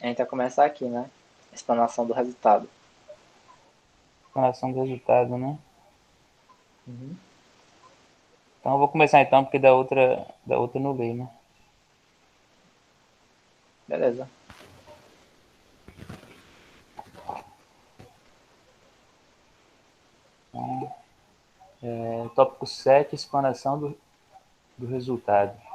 A gente vai começar aqui, né? Explanação do resultado. Relação do resultado, né? Uhum. Então eu vou começar então, porque da outra eu não leio, né? Beleza. Tópico 7, explanação do resultado.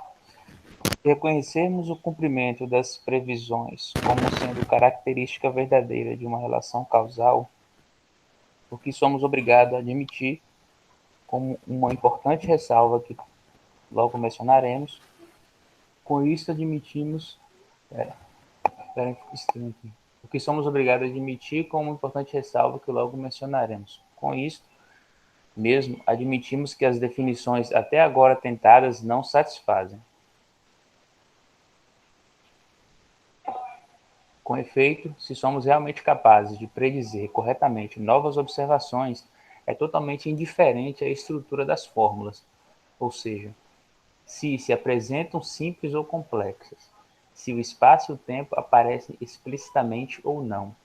Reconhecermos o cumprimento das previsões como sendo característica verdadeira de uma relação causal, o que somos obrigados a admitir como uma importante ressalva que logo mencionaremos. Com isso admitimos, espera, estranho aqui. O que somos obrigados a admitir como uma importante ressalva que logo mencionaremos. Com isso, mesmo admitimos que as definições até agora tentadas não satisfazem. Com efeito, se somos realmente capazes de predizer corretamente novas observações, é totalmente indiferente à estrutura das fórmulas, ou seja, se apresentam simples ou complexas, se o espaço e o tempo aparecem explicitamente ou não.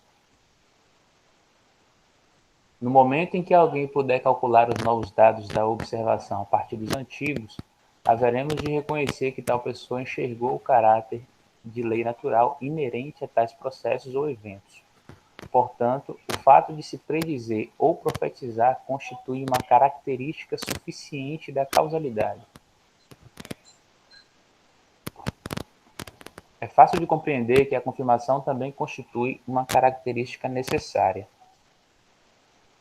No momento em que alguém puder calcular os novos dados da observação a partir dos antigos, haveremos de reconhecer que tal pessoa enxergou o caráter de lei natural inerente a tais processos ou eventos. Portanto, o fato de se predizer ou profetizar constitui uma característica suficiente da causalidade. É fácil de compreender que a confirmação também constitui uma característica necessária,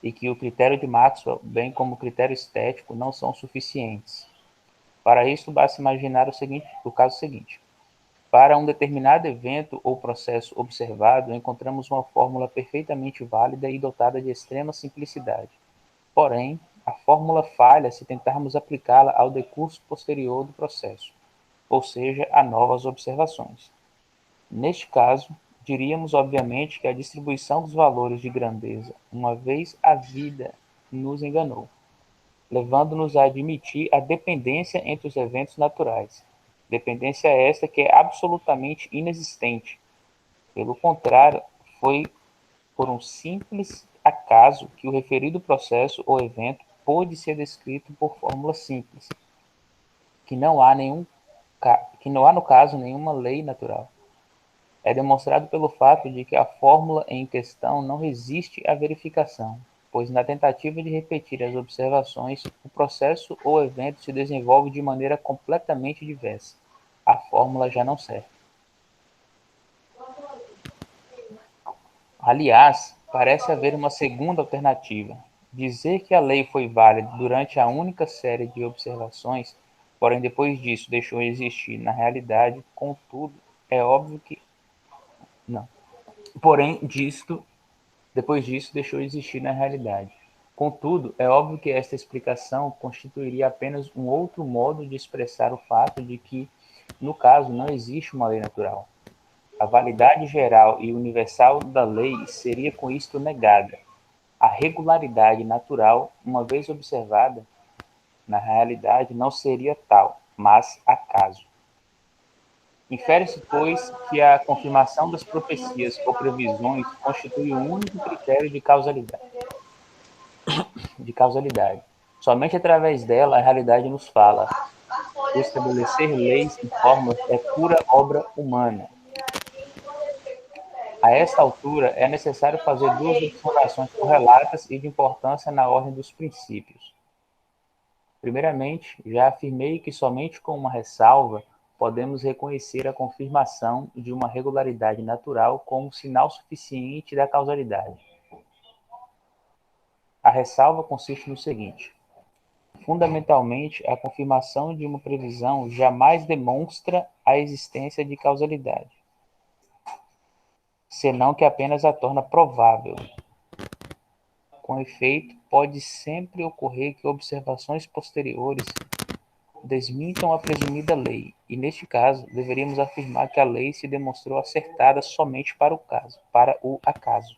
e que o critério de Maxwell, bem como o critério estético, não são suficientes. Para isso, basta imaginar o caso seguinte. Para um determinado evento ou processo observado, encontramos uma fórmula perfeitamente válida e dotada de extrema simplicidade. Porém, a fórmula falha se tentarmos aplicá-la ao decurso posterior do processo, ou seja, a novas observações. Neste caso, diríamos obviamente que a distribuição dos valores de grandeza, uma vez havida, nos enganou, levando-nos a admitir a dependência entre os eventos naturais. Dependência esta que é absolutamente inexistente. Pelo contrário, foi por um simples acaso que o referido processo ou evento pôde ser descrito por fórmula simples, que não há nenhum que não há no caso nenhuma lei natural. É demonstrado pelo fato de que a fórmula em questão não resiste à verificação, pois na tentativa de repetir as observações, o processo ou evento se desenvolve de maneira completamente diversa. A fórmula já não serve. Aliás, parece haver uma segunda alternativa: dizer que a lei foi válida durante a única série de observações, porém depois disso deixou de existir na realidade, contudo, é óbvio que não. Porém, depois disso deixou de existir na realidade. Contudo, é óbvio que esta explicação constituiria apenas um outro modo de expressar o fato de que, no caso, não existe uma lei natural. A validade geral e universal da lei seria com isto negada. A regularidade natural, uma vez observada, na realidade não seria tal, mas acaso. Infere-se, pois, que a confirmação das profecias ou previsões constitui o único critério de causalidade. Somente através dela a realidade nos fala. O estabelecer leis e fórmulas é pura obra humana. A esta altura, é necessário fazer duas observações correlatas e de importância na ordem dos princípios. Primeiramente, já afirmei que somente com uma ressalva podemos reconhecer a confirmação de uma regularidade natural como sinal suficiente da causalidade. A ressalva consiste no seguinte: fundamentalmente, a confirmação de uma previsão jamais demonstra a existência de causalidade, senão que apenas a torna provável. Com efeito, pode sempre ocorrer que observações posteriores desmintam a presumida lei, e neste caso, deveríamos afirmar que a lei se demonstrou acertada somente para o acaso.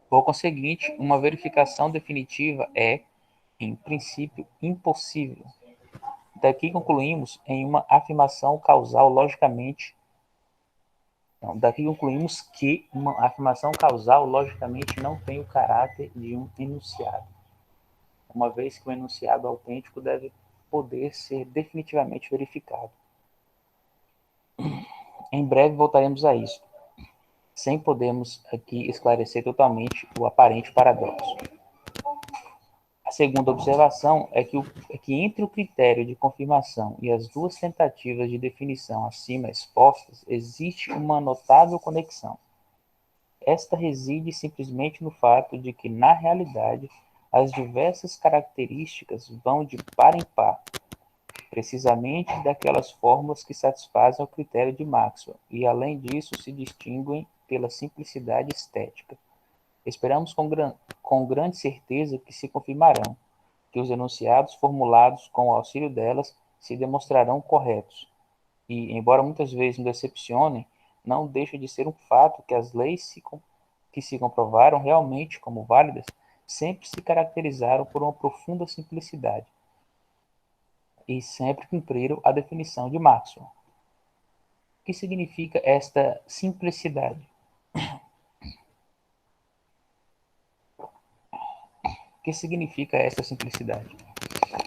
Por conseguinte, uma verificação definitiva é, em princípio, impossível. Daqui concluímos em uma afirmação causal logicamente Então, daqui concluímos que uma afirmação causal, logicamente, não tem o caráter de um enunciado, uma vez que o enunciado autêntico deve poder ser definitivamente verificado. Em breve voltaremos a isso, sem podermos aqui esclarecer totalmente o aparente paradoxo. A segunda observação é que entre o critério de confirmação e as duas tentativas de definição acima expostas, existe uma notável conexão. Esta reside simplesmente no fato de que, na realidade, as diversas características vão de par em par, precisamente daquelas fórmulas que satisfazem ao critério de Maxwell, e além disso se distinguem pela simplicidade estética. Esperamos com grande certeza que se confirmarão, que os enunciados formulados com o auxílio delas se demonstrarão corretos. E, embora muitas vezes nos decepcionem, não deixa de ser um fato que as leis que se comprovaram realmente como válidas sempre se caracterizaram por uma profunda simplicidade e sempre cumpriram a definição de Maxwell. O que significa esta simplicidade? O que significa esta simplicidade?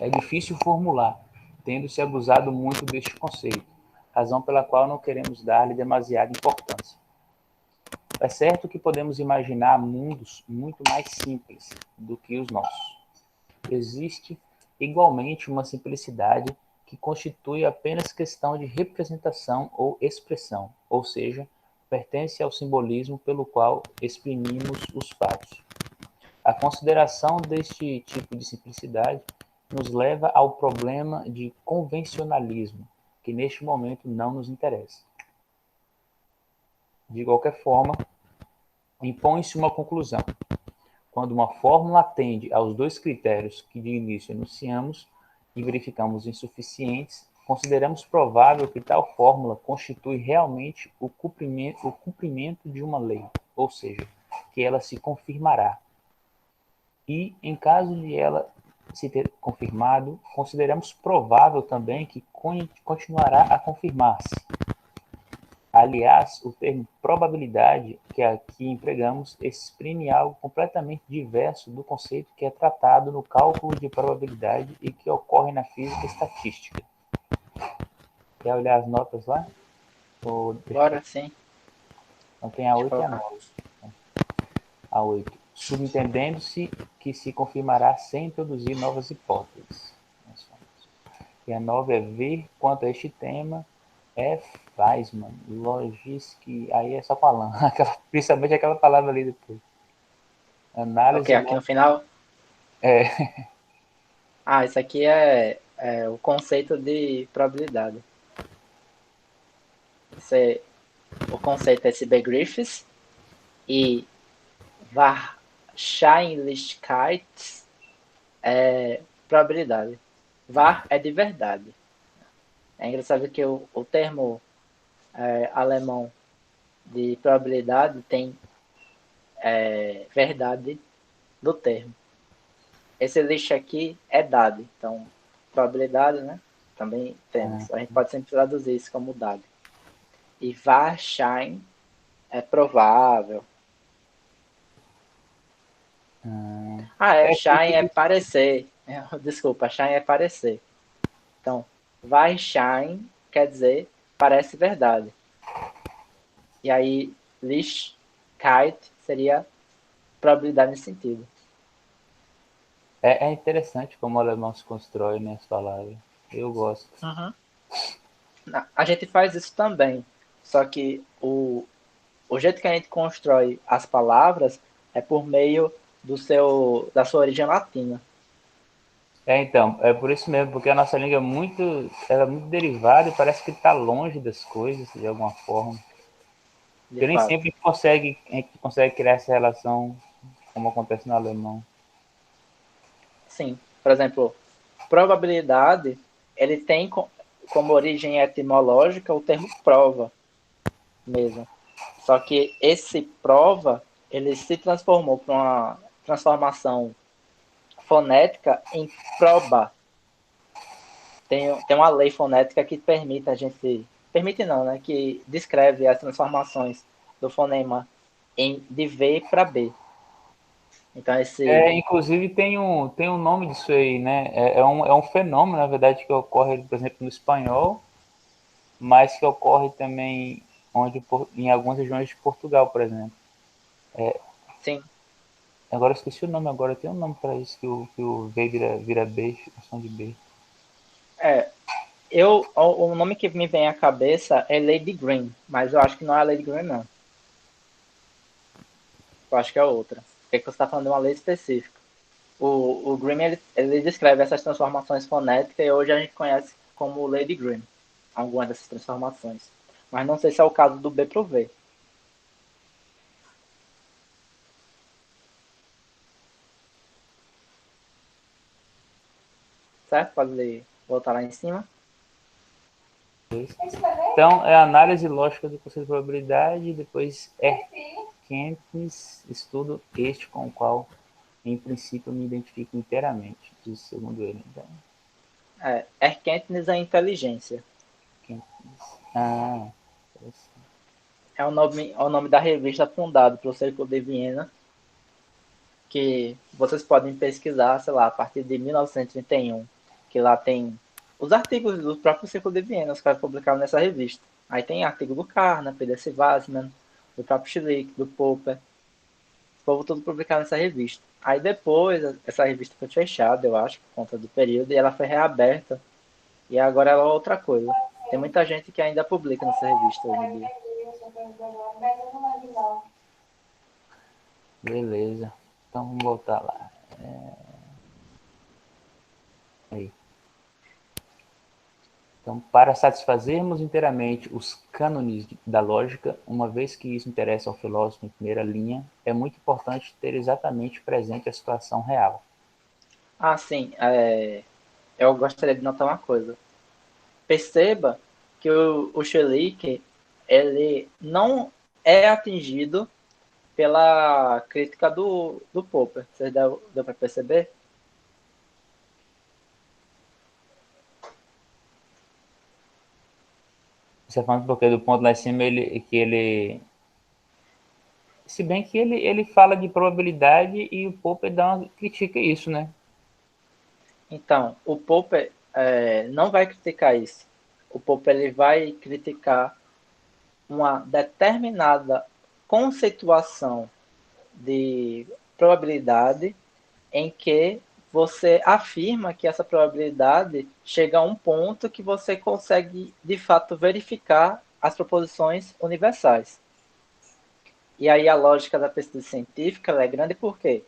É difícil formular, tendo-se abusado muito deste conceito, razão pela qual não queremos dar-lhe demasiada importância. É certo que podemos imaginar mundos muito mais simples do que os nossos. Existe igualmente uma simplicidade que constitui apenas questão de representação ou expressão, ou seja, pertence ao simbolismo pelo qual exprimimos os fatos. A consideração deste tipo de simplicidade nos leva ao problema de convencionalismo, que neste momento não nos interessa. De qualquer forma, impõe-se uma conclusão. Quando uma fórmula atende aos dois critérios que de início enunciamos e verificamos insuficientes, consideramos provável que tal fórmula constitui realmente o cumprimento de uma lei, ou seja, que ela se confirmará. E, em caso de ela se ter confirmado, consideramos provável também que continuará a confirmar-se. Aliás, o termo probabilidade que aqui empregamos exprime algo completamente diverso do conceito que é tratado no cálculo de probabilidade e que ocorre na física estatística. Quer olhar as notas lá? Bora, sim. Então tem a Deixa eu 8 e a colocar. 9. A 8. Subentendendo-se que se confirmará sem introduzir novas hipóteses. E a 9 é ver quanto a este tema é Weismann, Logic, aí é só falando, principalmente aquela palavra ali depois. Ok, Análise aqui no final. é, Ah, isso aqui é o conceito de probabilidade. O conceito é esse Begriffs e Wahrscheinlichkeit é probabilidade. Wahr é de verdade. É engraçado que o termo alemão de probabilidade tem verdade do termo. Esse lixo aqui é dado, então probabilidade, né? Também temos. A gente pode sempre traduzir isso como dado. E Wahrscheinlich é provável. Schein é parecer. Desculpa, Schein é parecer. Então, Wahrscheinlich quer dizer parece verdade. E aí, Lichkeit seria probabilidade nesse sentido. é interessante como o alemão se constrói, né, as palavras. Eu gosto. Uhum. A gente faz isso também, só que o jeito que a gente constrói as palavras é por meio da sua origem latina. Então, é por isso mesmo, porque a nossa língua ela é muito derivada e parece que está longe das coisas, de alguma forma. De Porque nem fato. sempre a gente consegue criar essa relação como acontece no alemão. Sim. Por exemplo, probabilidade, ele tem como origem etimológica o termo prova mesmo. Só que esse prova, ele se transformou para uma transformação fonética em proba. Tem uma lei fonética que permite a gente permite não, né? Que descreve as transformações do fonema de V para B. Então, Inclusive tem um nome disso aí, né? É um fenômeno, na verdade, que ocorre, por exemplo, no espanhol, mas que ocorre também em algumas regiões de Portugal, por exemplo. sim, Agora eu esqueci o nome, agora tem um nome para isso, que o V vira B, o som de B. é, o nome que me vem à cabeça é Lady Green, mas eu acho que não é a Lady Green, não. Eu acho que é outra. Porque você está falando de uma lei específica. O Grimm, ele descreve essas transformações fonéticas e hoje a gente conhece como Lady Grimm, algumas dessas transformações. Mas não sei se é o caso do B pro V. Certo? Pode voltar lá em cima. Então, é a análise lógica do conceito de probabilidade, e depois Kempis, estudo este com o qual, em princípio, eu me identifico inteiramente, diz segundo ele. Então, Erkenntnis é inteligência. Kempis. Ah, interessante. É o nome da revista fundada pelo Círculo de Viena, que vocês podem pesquisar, sei lá, a partir de 1931, que lá tem os artigos do próprio Círculo de Viena, os caras publicaram nessa revista. Aí tem artigo do Carnap, Peter Wassmann, do próprio Schlick, do Popper, o povo todo publicado nessa revista. Aí depois, essa revista foi fechada, eu acho, por conta do período, e ela foi reaberta, e agora ela é outra coisa. Tem muita gente que ainda publica nessa revista hoje em dia. Beleza. Então, vamos voltar lá. Aí. Então, para satisfazermos inteiramente os cânones da lógica, uma vez que isso interessa ao filósofo em primeira linha, é muito importante ter exatamente presente a situação real. Ah, sim, eu gostaria de notar uma coisa. Perceba que o Schlick, ele não é atingido pela crítica do Popper. Você deu para perceber? Você falando porque do ponto lá em cima, se bem que ele fala de probabilidade e o Popper critica isso, né? Então, o Popper não vai criticar isso. O Popper ele vai criticar uma determinada conceituação de probabilidade em que você afirma que essa probabilidade chega a um ponto que você consegue de fato verificar as proposições universais. E aí a lógica da pesquisa científica é grande por quê?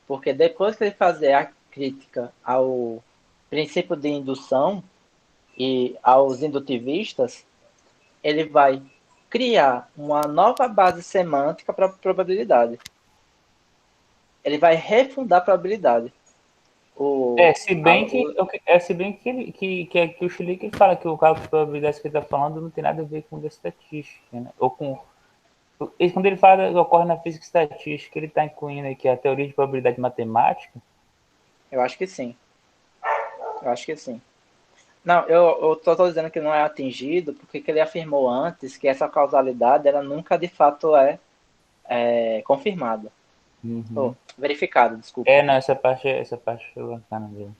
Porque depois que ele fazer a crítica ao princípio de indução e aos indutivistas, ele vai criar uma nova base semântica para a probabilidade. Ele vai refundar a probabilidade. O, a, o, Se bem que, que o Schlick fala que o cálculo de probabilidades que ele está falando não tem nada a ver com a estatística, né? Ou com quando ele fala que ocorre na física estatística, ele está incluindo aqui a teoria de probabilidade matemática. eu acho que sim. Eu acho que sim. Não, eu tô dizendo que não é atingido porque ele afirmou antes que essa causalidade ela nunca de fato é confirmada. Uhum. Verificada, desculpa. Não, essa parte foi bacana dele.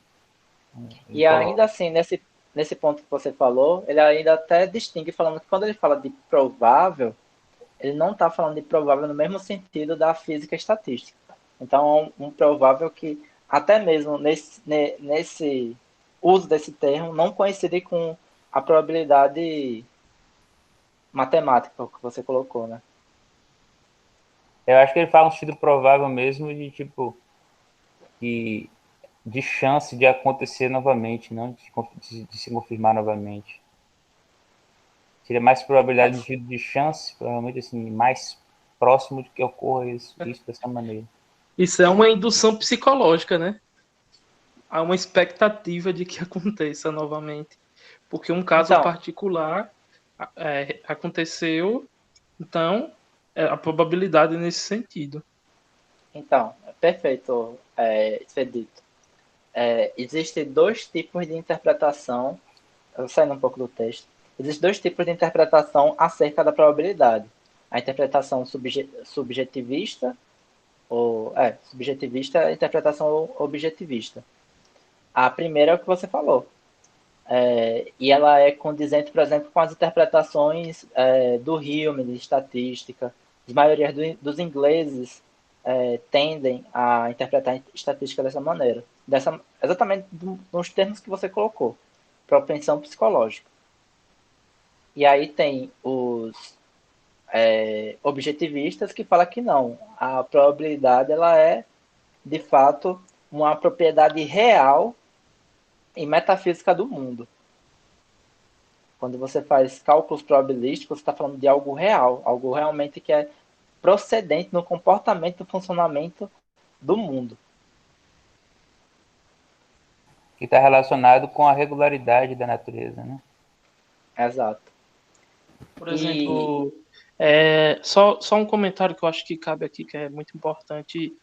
Ele E ainda coloca. assim, nesse ponto que você falou, ele ainda até distingue falando que quando ele fala de provável, ele não está falando de provável no mesmo sentido da física estatística. Então, um provável que até mesmo nesse uso desse termo não coincide com a probabilidade matemática que você colocou, né? Eu acho que ele fala um sentido provável mesmo de tipo de, de chance de acontecer novamente, não de se confirmar novamente. Seria mais probabilidade no sentido de chance, provavelmente assim, mais próximo de que ocorra isso dessa maneira. Isso é uma indução psicológica, né? Há uma expectativa de que aconteça novamente. Porque um caso Então, particular aconteceu, então a probabilidade nesse sentido. perfeito, Expedito. Existem dois tipos de interpretação, saindo um pouco do texto. Existem dois tipos de interpretação acerca da probabilidade. A interpretação subjetivista, subjetivista e a interpretação objetivista. A primeira é o que você falou. E ela é condizente, por exemplo, com as interpretações do Hume, de estatística. A maioria dos ingleses tendem a interpretar a estatística dessa maneira. Exatamente nos termos que você colocou. Propensão psicológica. E aí tem os objetivistas que falam que não. A probabilidade ela é, de fato, uma propriedade real e metafísica do mundo. Quando você faz cálculos probabilísticos, você está falando de algo real, algo realmente que é procedente no comportamento e funcionamento do mundo. Que está relacionado com a regularidade da natureza, né? Exato. Por exemplo, só um comentário que eu acho que cabe aqui, que é muito importante.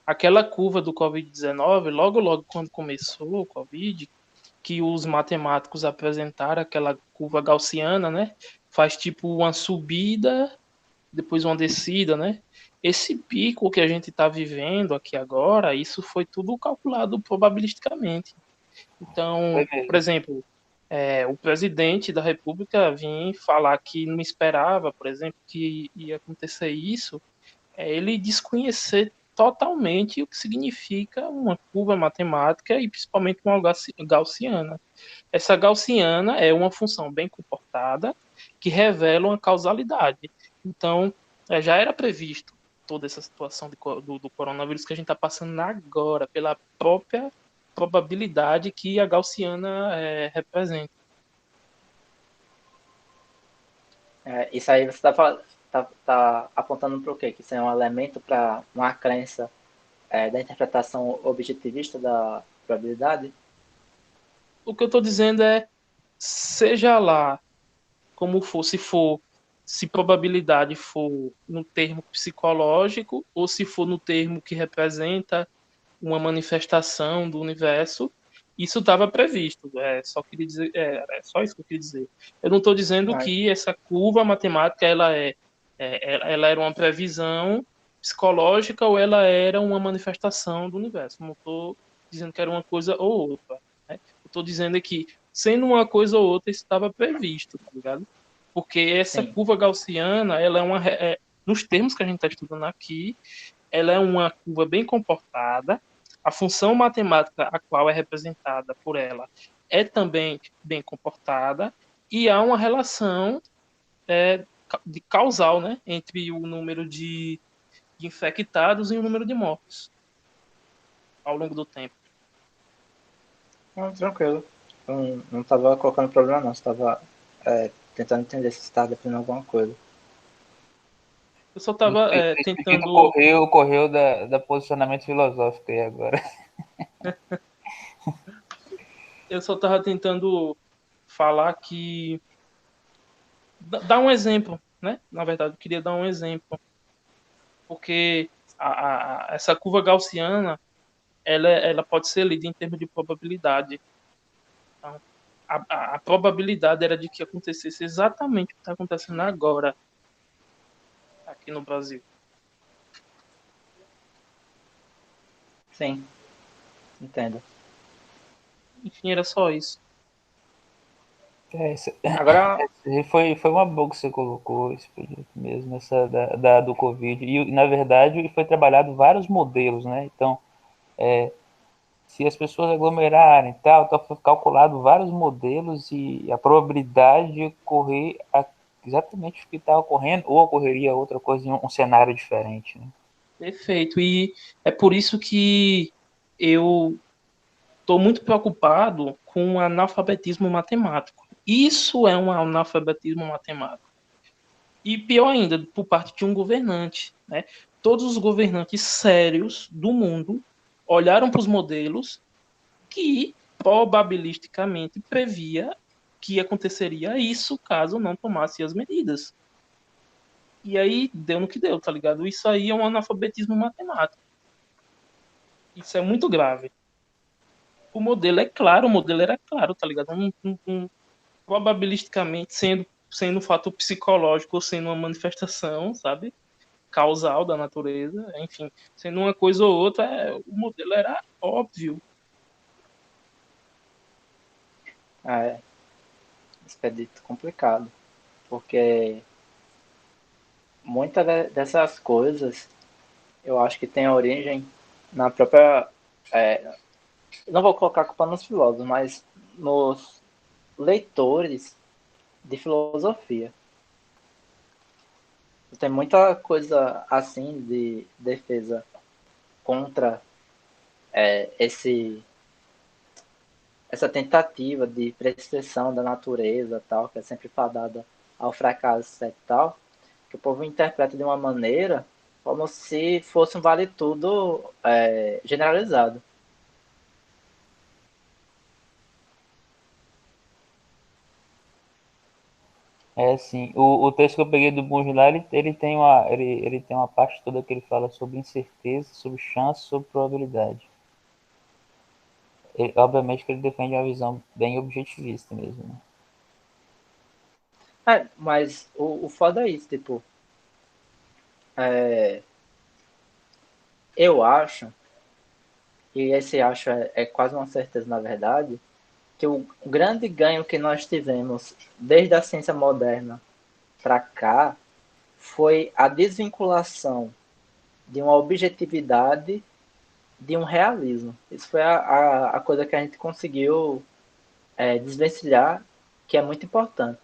Aquela curva do Covid-19, logo quando começou o Covid, que os matemáticos apresentaram aquela curva gaussiana, né? Faz tipo uma subida, depois uma descida, né? Esse pico que a gente está vivendo aqui agora, isso foi tudo calculado probabilisticamente. Então, por exemplo, o presidente da República vinha falar que não esperava, por exemplo, que ia acontecer isso, ele desconhecer totalmente o que significa uma curva matemática e principalmente uma gaussiana. Essa gaussiana é uma função bem comportada que revela uma causalidade. Então, já era previsto toda essa situação do coronavírus que a gente está passando agora, pela própria probabilidade que a gaussiana representa. Isso aí você está apontando para o quê? Que isso é um elemento para uma crença da interpretação objetivista da probabilidade? O que eu estou dizendo é, seja lá como for, se probabilidade for no termo psicológico ou se for no termo que representa uma manifestação do universo, isso estava previsto. É só isso que eu queria dizer. Eu não estou dizendo que essa curva matemática ela era uma previsão psicológica ou ela era uma manifestação do universo. Não estou dizendo que era uma coisa ou outra. Né? Eu estou dizendo que, sendo uma coisa ou outra, isso estava previsto, tá ligado? Porque essa Sim. curva gaussiana, ela nos termos que a gente está estudando aqui, ela é uma curva bem comportada. A função matemática a qual é representada por ela é também bem comportada e há uma relação de causal, né, entre o número de infectados e o número de mortos ao longo do tempo. Tranquilo. Não estava colocando problema não, estava tentando entender se estava definindo alguma coisa. Eu só estava tentando... Correu da posicionamento filosófico aí agora. Eu só estava tentando falar que... Dar um exemplo, né? Na verdade, eu queria dar um exemplo. Porque essa curva gaussiana, ela pode ser lida em termos de probabilidade. Então, a probabilidade era de que acontecesse exatamente o que está acontecendo agora aqui no Brasil. Sim, entendo. Enfim, era só isso. Agora, foi uma boa que você colocou esse projeto mesmo, essa do Covid. E, na verdade, foi trabalhado vários modelos, né? Então, se as pessoas aglomerarem e tal, então foi calculado vários modelos e a probabilidade de ocorrer exatamente o que está ocorrendo, ou ocorreria outra coisa em um cenário diferente, né? Perfeito. E é por isso que eu estou muito preocupado com o analfabetismo matemático. Isso é um analfabetismo matemático. E pior ainda, por parte de um governante. Né? Todos os governantes sérios do mundo olharam para os modelos que probabilisticamente previa que aconteceria isso caso não tomasse as medidas. E aí deu no que deu, tá ligado? Isso aí é um analfabetismo matemático. Isso é muito grave. O modelo é claro, o modelo era claro, tá ligado? probabilisticamente sendo um fator psicológico ou sendo uma manifestação, sabe? Causal da natureza, enfim, sendo uma coisa ou outra, o modelo era óbvio. É, expedito complicado, porque muitas dessas coisas eu acho que tem origem na própria. Não vou colocar a culpa nos filósofos, mas nos leitores de filosofia. Tem muita coisa assim de defesa contra essa tentativa de prescrição da natureza tal, que é sempre fadada ao fracasso e tal, que o povo interpreta de uma maneira como se fosse um vale tudo generalizado. É assim, o texto que eu peguei do Bunge lá, ele tem uma parte toda que ele fala sobre incerteza, sobre chance, sobre probabilidade. Obviamente que ele defende uma visão bem objetivista mesmo, né? Mas o foda é isso, tipo, eu acho, e esse acho é quase uma certeza na verdade, que o grande ganho que nós tivemos desde a ciência moderna para cá foi a desvinculação de uma objetividade de um realismo. Isso foi a coisa que a gente conseguiu desvencilhar, que é muito importante.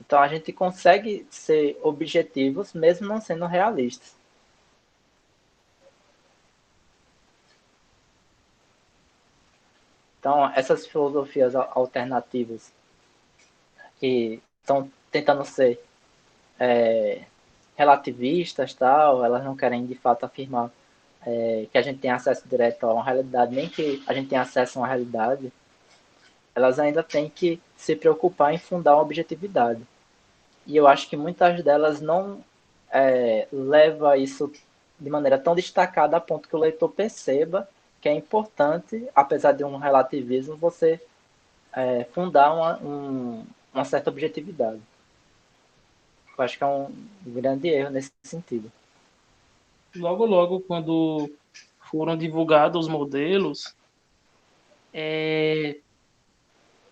Então a gente consegue ser objetivos mesmo não sendo realistas. Então essas filosofias alternativas que estão tentando ser relativistas, tal, elas não querem de fato afirmar que a gente tem acesso direto a uma realidade, nem que a gente tenha acesso a uma realidade, elas ainda têm que se preocupar em fundar uma objetividade. E eu acho que muitas delas não leva isso de maneira tão destacada a ponto que o leitor perceba que é importante, apesar de um relativismo, você fundar uma certa objetividade. Eu acho que é um grande erro nesse sentido. Logo, logo, quando foram divulgados os modelos,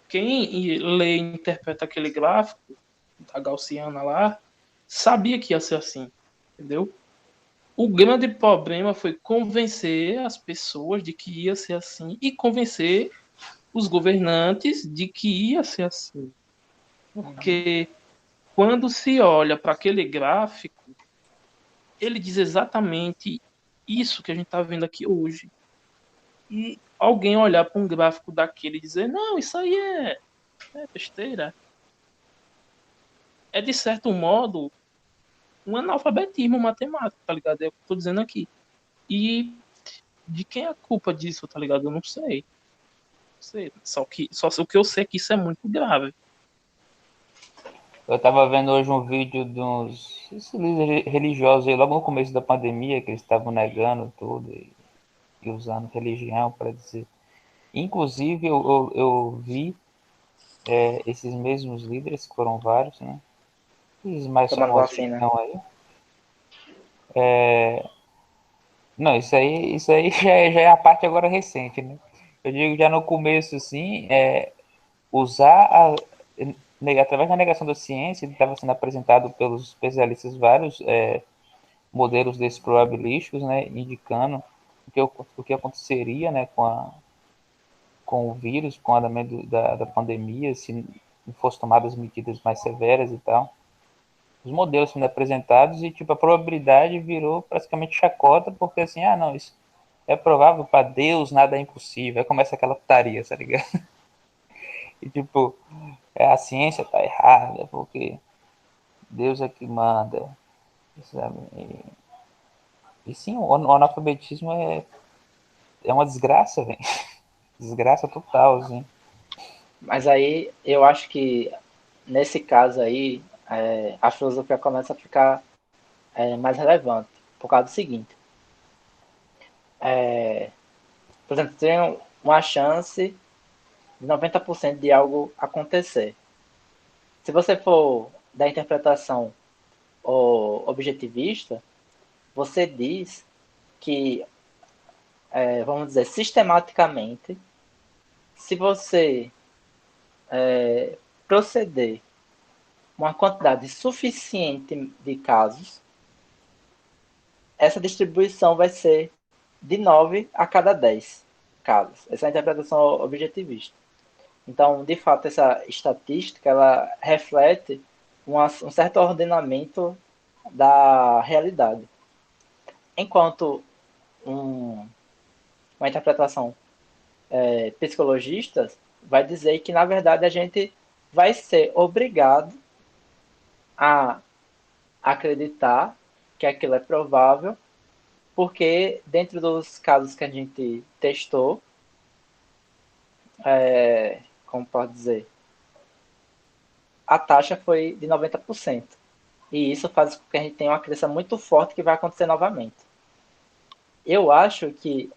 quem lê e interpreta aquele gráfico da Gaussiana lá, sabia que ia ser assim, entendeu? O grande problema foi convencer as pessoas de que ia ser assim e convencer os governantes de que ia ser assim. Porque quando se olha para aquele gráfico, ele diz exatamente isso que a gente está vendo aqui hoje. E alguém olhar para um gráfico daquele e dizer, não, isso aí é besteira. É, de certo modo, um analfabetismo matemático, tá ligado? É o que eu tô dizendo aqui. E de quem é a culpa disso, tá ligado? Eu não sei. Não sei. Só o que eu sei é que isso é muito grave. Eu estava vendo hoje um vídeo de uns líderes religiosos aí, logo no começo da pandemia, que eles estavam negando tudo e usando religião para dizer. Inclusive, eu vi esses mesmos líderes, que foram vários, né? Esses mais Tomando famosos que vacina. estão aí. Não, isso aí já é a parte agora recente, né? Eu digo já no começo, assim, usar através da negação da ciência, estava sendo apresentado pelos especialistas vários modelos desses probabilísticos, né, indicando o que aconteceria, né, com o vírus, com o andamento da pandemia, se fossem tomadas medidas mais severas e tal. Os modelos sendo apresentados e, tipo, a probabilidade virou praticamente chacota, porque assim, não, isso é provável para Deus, nada é impossível. Aí começa aquela putaria, tá ligado? E, tipo, a ciência tá errada, porque Deus é que manda, sabe? E sim, o analfabetismo é uma desgraça, velho. Desgraça total, assim. Mas aí eu acho que nesse caso aí a filosofia começa a ficar mais relevante por causa do seguinte. Por exemplo, tem uma chance de 90% de algo acontecer. Se você for da interpretação objetivista, você diz que, vamos dizer, sistematicamente, se você proceder uma quantidade suficiente de casos, essa distribuição vai ser de 9 a cada 10 casos. Essa é a interpretação objetivista. Então, de fato, essa estatística ela reflete um certo ordenamento da realidade. Enquanto uma interpretação psicologista vai dizer que, na verdade, a gente vai ser obrigado a acreditar que aquilo é provável, porque dentro dos casos que a gente testou, como pode dizer, a taxa foi de 90%. E isso faz com que a gente tenha uma crença muito forte que vai acontecer novamente. Eu acho que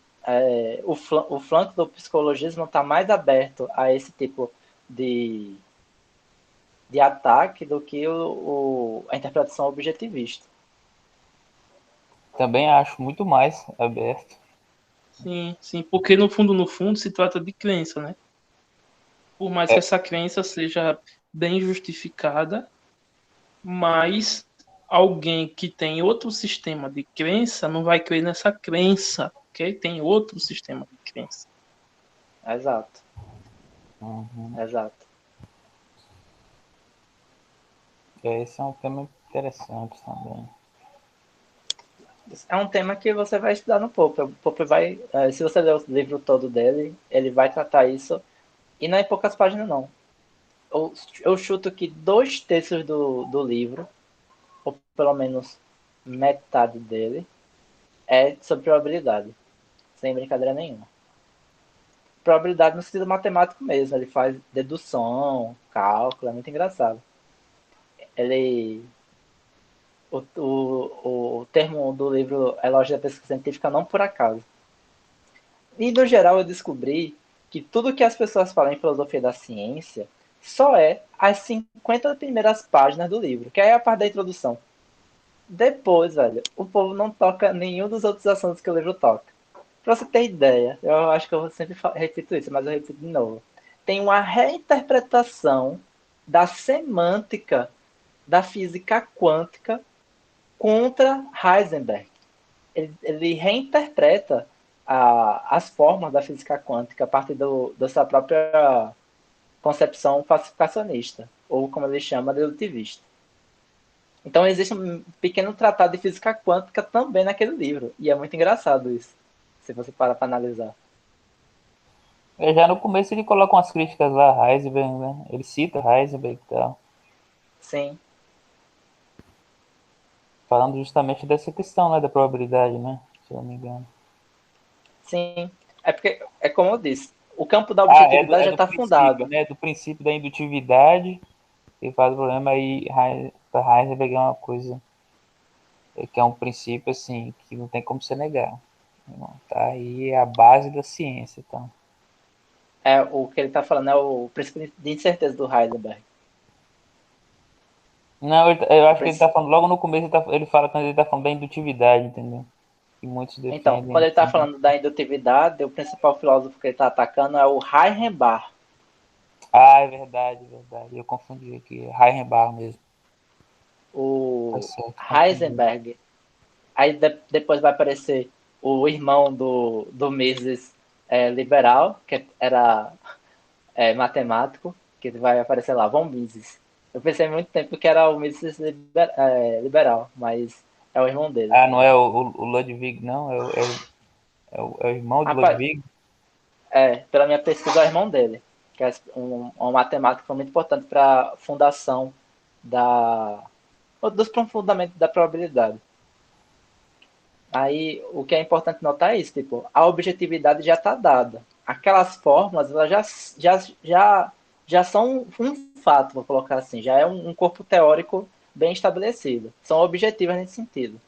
o flanco do psicologismo está mais aberto a esse tipo de ataque do que a interpretação objetivista. Também acho muito mais aberto. Sim, porque no fundo, se trata de crença, né? Por mais que essa crença seja bem justificada, mas alguém que tem outro sistema de crença não vai crer nessa crença, ok? Tem outro sistema de crença. Exato. Uhum. Exato. Esse é um tema interessante também. É um tema que você vai estudar no Popper. O Popper vai, se você ler o livro todo dele, ele vai tratar isso, e não é em poucas páginas, não. Eu chuto que 2/3 do livro, ou pelo menos metade dele, é sobre probabilidade. Sem brincadeira nenhuma. Probabilidade no sentido matemático mesmo. Ele faz dedução, cálculo, é muito engraçado. Ele... O termo do livro Elogio da Pesquisa Científica não por acaso. E, no geral, eu descobri que tudo que as pessoas falam em filosofia da ciência só é as 50 primeiras páginas do livro, que é a parte da introdução. Depois, velho, o povo não toca nenhum dos outros assuntos que o livro toca. Pra você ter ideia, eu acho que eu sempre repito isso, mas eu repito de novo. Tem uma reinterpretação da semântica da física quântica contra Heisenberg. Ele reinterpreta as formas da física quântica a partir da sua própria concepção falsificacionista, ou como ele chama, dedutivista. Então existe um pequeno tratado de física quântica também naquele livro, e é muito engraçado isso, se você parar para analisar. Já no começo ele coloca umas críticas lá a Heisenberg, né? Ele cita Heisenberg e tal. Sim. Falando justamente dessa questão, né, da probabilidade, né? Se eu não me engano. Sim. É porque, é como eu disse, o campo da É objetividade já do está princípio, fundado. né? Do princípio da indutividade e faz o problema aí, para Heisenberg é uma coisa que é um princípio, assim, que não tem como você negar. Tá aí a base da ciência, então. O que ele está falando é o princípio de incerteza do Heisenberg. Não, eu acho que ele tá falando, logo no começo ele fala quando ele tá falando da indutividade, entendeu? Que muitos Então, defendem quando ele está assim. falando da indutividade, o principal filósofo que ele está atacando é o Heisenberg. Ah, é verdade, é verdade. Eu confundi aqui. Heisenberg mesmo. Tá O certo, confundi. Heisenberg. Aí depois vai aparecer o irmão do Mises liberal, que era matemático, que vai aparecer lá, von Mises. Eu pensei muito tempo que era o Mises liberal, mas é o irmão dele. Ah, não é o Ludwig, não? É o irmão de Rapaz, Ludwig? pela minha pesquisa, é o irmão dele, que é um matemático muito importante para a fundação dos fundamentos da probabilidade. Aí, o que é importante notar é isso, tipo, a objetividade já está dada. Aquelas fórmulas, elas já são um fato, vou colocar assim, já é um corpo teórico bem estabelecido. São objetivas nesse sentido.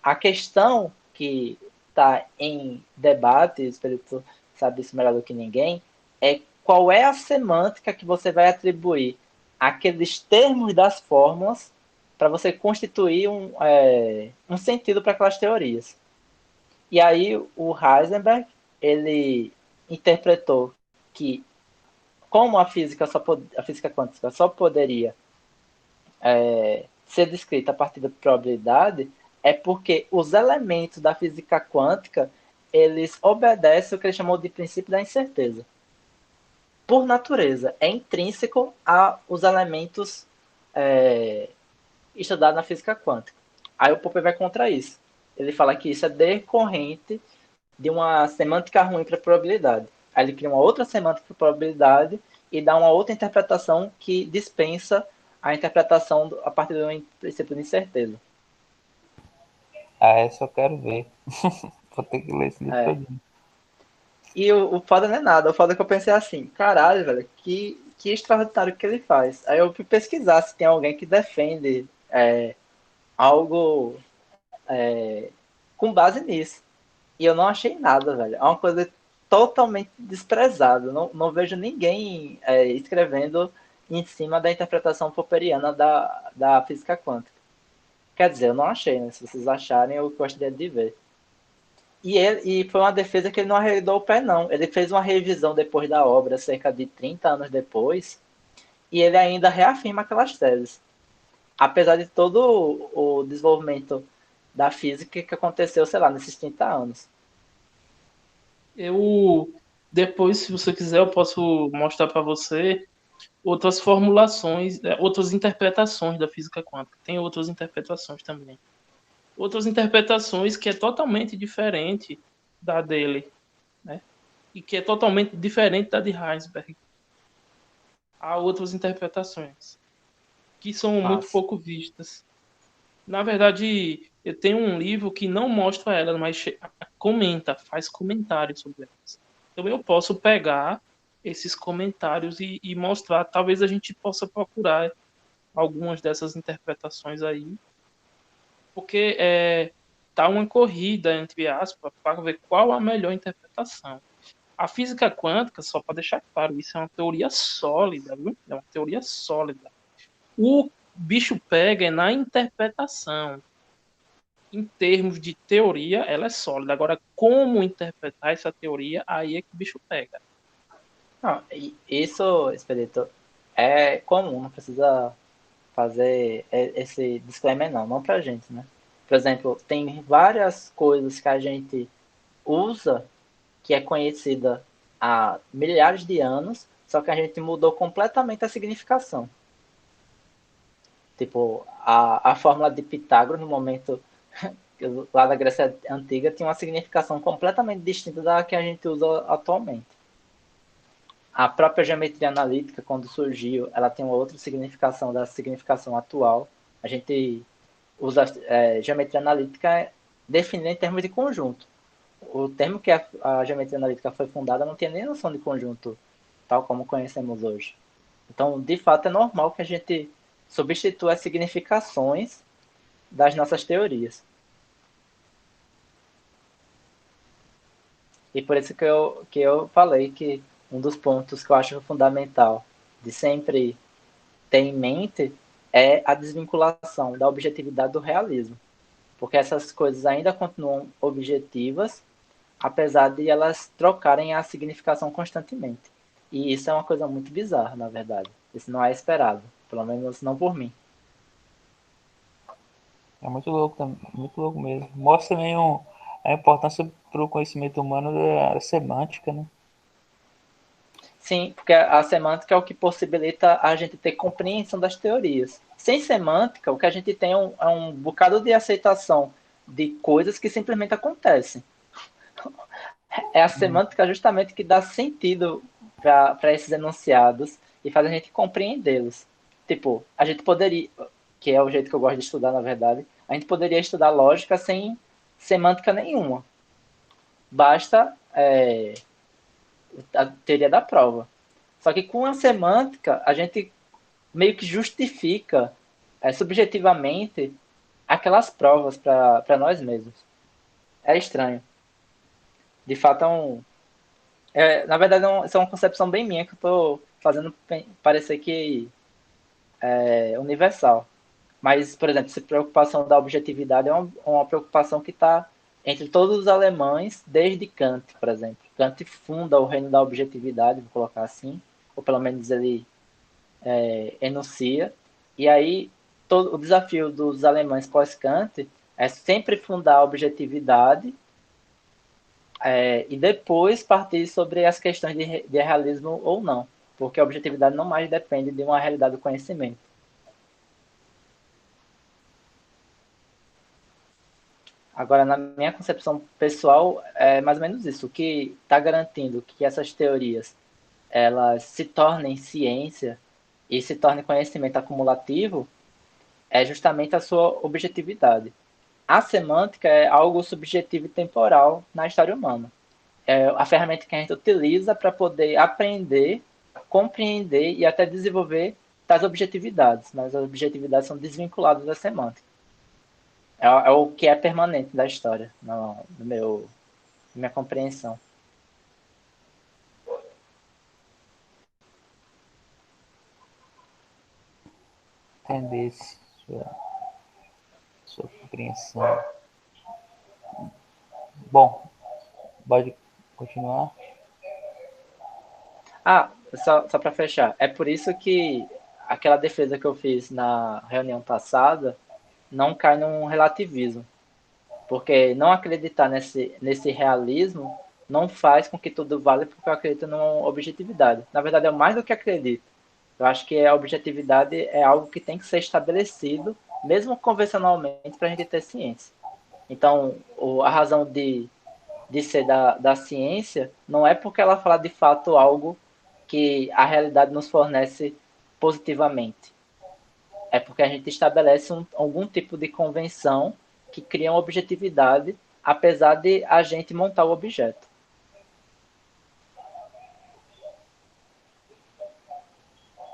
A questão que está em debate, o Espírito sabe isso melhor do que ninguém, é qual é a semântica que você vai atribuir aqueles termos das fórmulas para você constituir um sentido para aquelas teorias. E aí o Heisenberg, ele interpretou que como a física quântica só poderia ser descrita a partir da probabilidade, é porque os elementos da física quântica, eles obedecem o que ele chamou de princípio da incerteza. Por natureza, é intrínseco aos elementos estudados na física quântica. Aí o Popper vai contra isso. Ele fala que isso é decorrente de uma semântica ruim para a probabilidade. Aí ele cria uma outra semântica para a probabilidade e dá uma outra interpretação que dispensa a interpretação a partir do princípio de incerteza. Ah, essa eu quero ver. Vou ter que ler esse livro todinho. E o foda não é nada. O foda é que eu pensei assim, caralho, velho, que extraordinário que ele faz. Aí eu fui pesquisar se tem alguém que defende algo com base nisso. E eu não achei nada, velho. É uma coisa totalmente desprezada. Não vejo ninguém escrevendo em cima da interpretação popperiana da física quântica. Quer dizer, eu não achei, né? Se vocês acharem, eu gostaria de ver. E foi uma defesa que ele não arredou o pé, não. Ele fez uma revisão depois da obra, cerca de 30 anos depois, e ele ainda reafirma aquelas teses. Apesar de todo o desenvolvimento da física que aconteceu, sei lá, nesses 30 anos. Eu depois, se você quiser, eu posso mostrar para você outras formulações, outras interpretações da física quântica. Tem outras interpretações também. Outras interpretações que é totalmente diferente da dele, né? E que é totalmente diferente da de Heisenberg. Há outras interpretações que são muito Nossa. pouco vistas. Na verdade, eu tenho um livro que não mostra elas, mas comenta, faz comentários sobre elas. Então eu posso pegar esses comentários e mostrar. Talvez a gente possa procurar algumas dessas interpretações aí, porque tá uma corrida, entre aspas, para ver qual a melhor interpretação. A física quântica, só para deixar claro, isso é uma teoria sólida, viu? É uma teoria sólida. O bicho pega na interpretação. Em termos de teoria, ela é sólida. Agora, como interpretar essa teoria, aí é que o bicho pega. Não, isso, Expedito, é comum, não precisa fazer esse disclaimer não pra gente, né? Por exemplo, tem várias coisas que a gente usa que é conhecida há milhares de anos, só que a gente mudou completamente a significação. Tipo, a fórmula de Pitágoras, no momento lá da Grécia Antiga, tinha uma significação completamente distinta da que a gente usa atualmente. A própria geometria analítica, quando surgiu, ela tem uma outra significação da significação atual. A gente usa geometria analítica definida em termos de conjunto. O termo que a geometria analítica foi fundada não tinha nem noção de conjunto, tal como conhecemos hoje. Então, de fato, é normal que a gente substitua as significações das nossas teorias. E por isso que eu falei que um dos pontos que eu acho fundamental de sempre ter em mente é a desvinculação da objetividade do realismo. Porque essas coisas ainda continuam objetivas, apesar de elas trocarem a significação constantemente. E isso é uma coisa muito bizarra, na verdade. Isso não é esperado, pelo menos não por mim. É muito louco, muito louco mesmo. Mostra também a importância para o conhecimento humano da semântica, né? Sim, porque a semântica é o que possibilita a gente ter compreensão das teorias. Sem semântica, o que a gente tem é um bocado de aceitação de coisas que simplesmente acontecem. É a semântica justamente que dá sentido para esses enunciados e faz a gente compreendê-los. Tipo, a gente poderia, que é o jeito que eu gosto de estudar, na verdade, a gente poderia estudar lógica sem semântica nenhuma. Basta a teoria da prova. Só que com a semântica, a gente meio que justifica subjetivamente aquelas provas para nós mesmos. É estranho. De fato, na verdade, isso é uma concepção bem minha que eu estou fazendo parecer que universal. Mas, por exemplo, essa preocupação da objetividade é uma preocupação que está entre todos os alemães, desde Kant, por exemplo. Kant funda o reino da objetividade, vou colocar assim, ou pelo menos ele enuncia. E aí, o desafio dos alemães pós-Kant é sempre fundar a objetividade e depois partir sobre as questões de realismo ou não, porque a objetividade não mais depende de uma realidade do conhecimento. Agora, na minha concepção pessoal, é mais ou menos isso. O que está garantindo que essas teorias elas se tornem ciência e se tornem conhecimento acumulativo é justamente a sua objetividade. A semântica é algo subjetivo e temporal na história humana. É a ferramenta que a gente utiliza para poder aprender, compreender e até desenvolver tais objetividades, mas as objetividades são desvinculadas da semântica. É o que é permanente da história, na minha compreensão. Entender sua compreensão. Bom, pode continuar? Só para fechar. É por isso que aquela defesa que eu fiz na reunião passada não cai num relativismo. Porque não acreditar nesse realismo não faz com que tudo vale porque eu acredito numa objetividade. Na verdade, eu mais do que acredito. Eu acho que a objetividade é algo que tem que ser estabelecido, mesmo convencionalmente, para a gente ter ciência. Então, a razão de ser da ciência não é porque ela fala de fato algo que a realidade nos fornece positivamente. É porque a gente estabelece algum tipo de convenção que cria uma objetividade, apesar de a gente montar o objeto.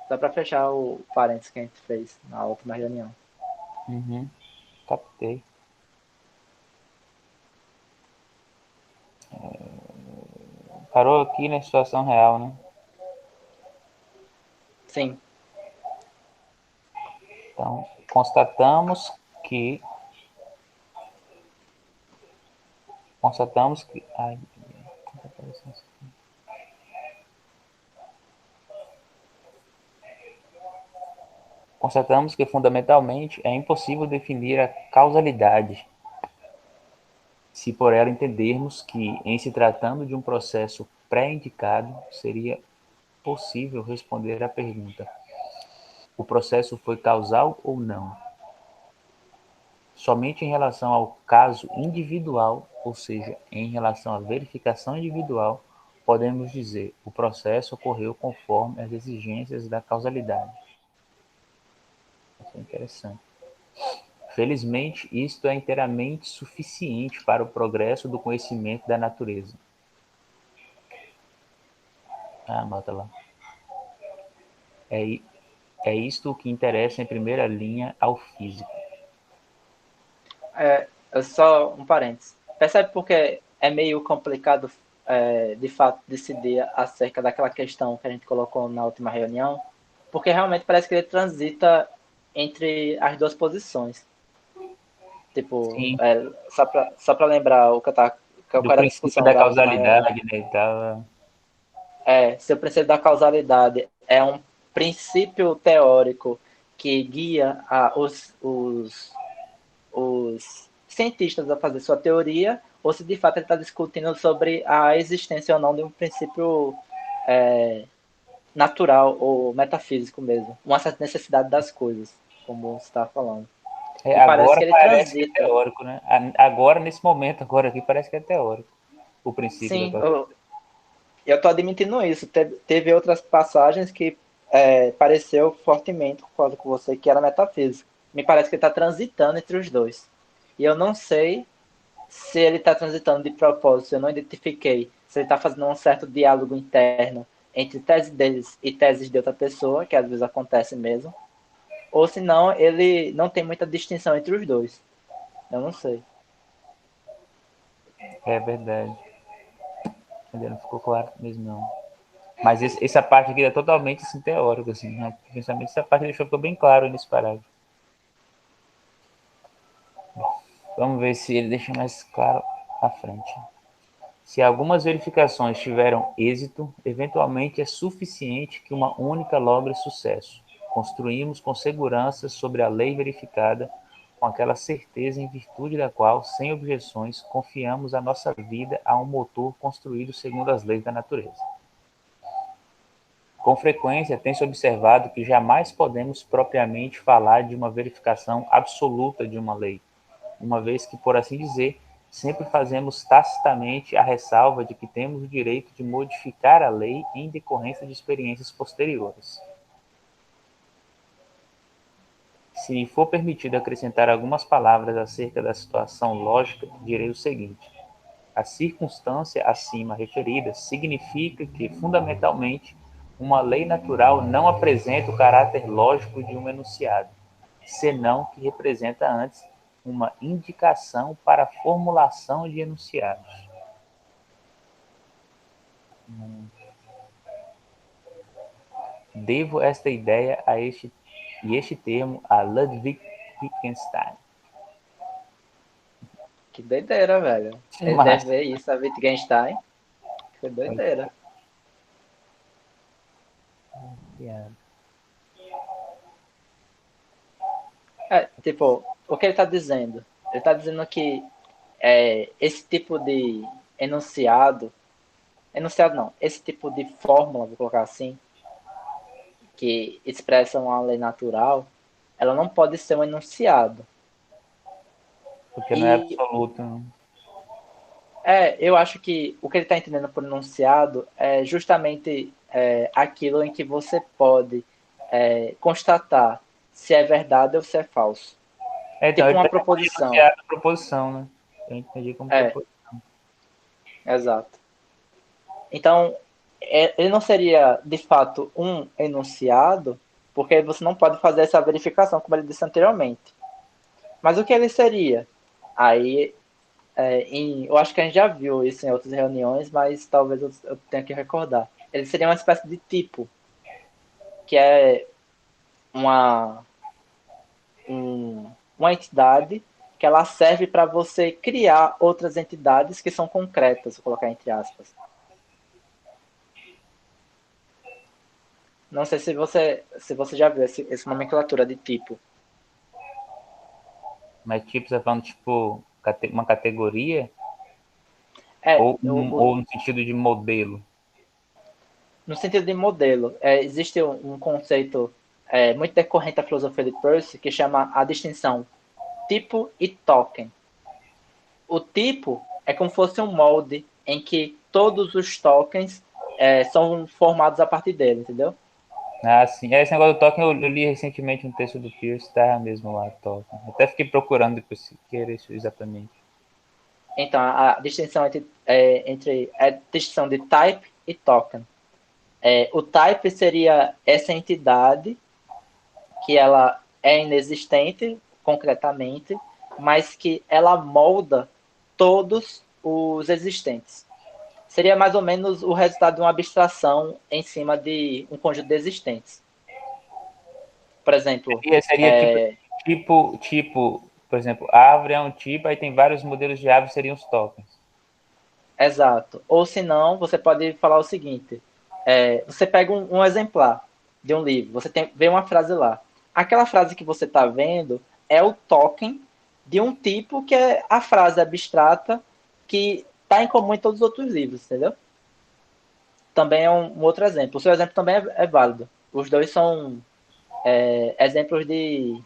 Só para fechar o parênteses que a gente fez na última reunião. Uhum, captei. Parou aqui na situação real, né? Sim. Então, constatamos que. Ai, constatamos que fundamentalmente é impossível definir a causalidade, se por ela entendermos que, em se tratando de um processo pré-indicado, seria possível responder à pergunta: o processo foi causal ou não? Somente em relação ao caso individual, ou seja, em relação à verificação individual, podemos dizer o processo ocorreu conforme as exigências da causalidade. Isso é interessante. Felizmente, isto é inteiramente suficiente para o progresso do conhecimento da natureza. Anota lá. É isto o que interessa em primeira linha ao físico. Só um parênteses. Percebe porque é meio complicado, de fato, decidir acerca daquela questão que a gente colocou na última reunião? Porque realmente parece que ele transita entre as duas posições. Tipo, Sim, só para lembrar que eu do quero a princípio discussão da da última reunião. causalidade, né, e tal. Se o princípio da causalidade é um princípio teórico que guia os cientistas a fazer sua teoria, ou se de fato ele está discutindo sobre a existência ou não de um princípio natural ou metafísico mesmo, uma certa necessidade das coisas, como você está falando. E parece Agora que ele parece que é transita. teórico, né? Agora, nesse momento, agora aqui, parece que é teórico. O princípio da Sim, causalidade. eu estou admitindo isso. Teve outras passagens que pareceu fortemente, concordo com você, que era metafísico. Me parece que ele está transitando entre os dois. E eu não sei se ele está transitando de propósito, eu não identifiquei se ele está fazendo um certo diálogo interno entre tese deles e teses de outra pessoa, que às vezes acontece mesmo, ou se não, ele não tem muita distinção entre os dois. Eu não sei. É verdade. Ainda não ficou claro mesmo, não. Mas essa parte aqui é totalmente assim, teórica, assim, né? Principalmente essa parte deixou bem claro nesse parágrafo. Bom, vamos ver se ele deixa mais claro à frente. Se algumas verificações tiveram êxito, eventualmente é suficiente que uma única logre sucesso. Construímos com segurança sobre a lei verificada, com aquela certeza em virtude da qual, sem objeções, confiamos a nossa vida a um motor construído segundo as leis da natureza. Com frequência, tem-se observado que jamais podemos propriamente falar de uma verificação absoluta de uma lei, uma vez que, por assim dizer, sempre fazemos tacitamente a ressalva de que temos o direito de modificar a lei em decorrência de experiências posteriores. Se me for permitido acrescentar algumas palavras acerca da situação lógica, direi o seguinte: a circunstância acima referida significa que, fundamentalmente, uma lei natural não apresenta o caráter lógico de um enunciado, senão que representa antes uma indicação para a formulação de enunciados. Devo esta ideia este termo a Ludwig Wittgenstein. Que doideira, velho. Ele deve ver isso, a Wittgenstein. Que doideira. Tipo, o que ele está dizendo? Ele está dizendo que esse tipo de enunciado não, esse tipo de fórmula, vou colocar assim, que expressa uma lei natural, ela não pode ser um enunciado. Porque não é absoluto. Não. Eu acho que o que ele está entendendo por enunciado é justamente aquilo em que você pode constatar se é verdade ou se é falso. Então, tipo uma proposição. Proposição, né? Eu entendi como proposição. Exato. Então, ele não seria, de fato, um enunciado, porque você não pode fazer essa verificação, como ele disse anteriormente. Mas o que ele seria? Aí, eu acho que a gente já viu isso em outras reuniões, mas talvez eu tenha que recordar. Ele seria uma espécie de tipo, que é uma entidade que ela serve para você criar outras entidades que são concretas, vou colocar entre aspas. Não sei se você já viu essa nomenclatura de tipo. Mas tipo, você tá falando tipo uma categoria? Ou no sentido de modelo? No sentido de modelo. Existe um conceito muito decorrente da filosofia de Peirce que chama a distinção tipo e token. O tipo é como se fosse um molde em que todos os tokens são formados a partir dele, entendeu? Ah, sim. Esse negócio do token eu li recentemente um texto do Peirce, tá mesmo lá, token. Até fiquei procurando depois se querer isso exatamente. Então, a distinção entre a distinção de type e token. O type seria essa entidade que ela é inexistente concretamente, mas que ela molda todos os existentes. Seria mais ou menos o resultado de uma abstração em cima de um conjunto de existentes. Por exemplo... Seria tipo, por exemplo, árvore é um tipo, aí tem vários modelos de árvore, seriam os tokens. Exato. Ou se não, você pode falar o seguinte, você pega um exemplar de um livro, você vê uma frase lá. Aquela frase que você está vendo é o token de um tipo que é a frase abstrata que está em comum em todos os outros livros, entendeu? Também é um outro exemplo. O seu exemplo também é válido. Os dois são exemplos de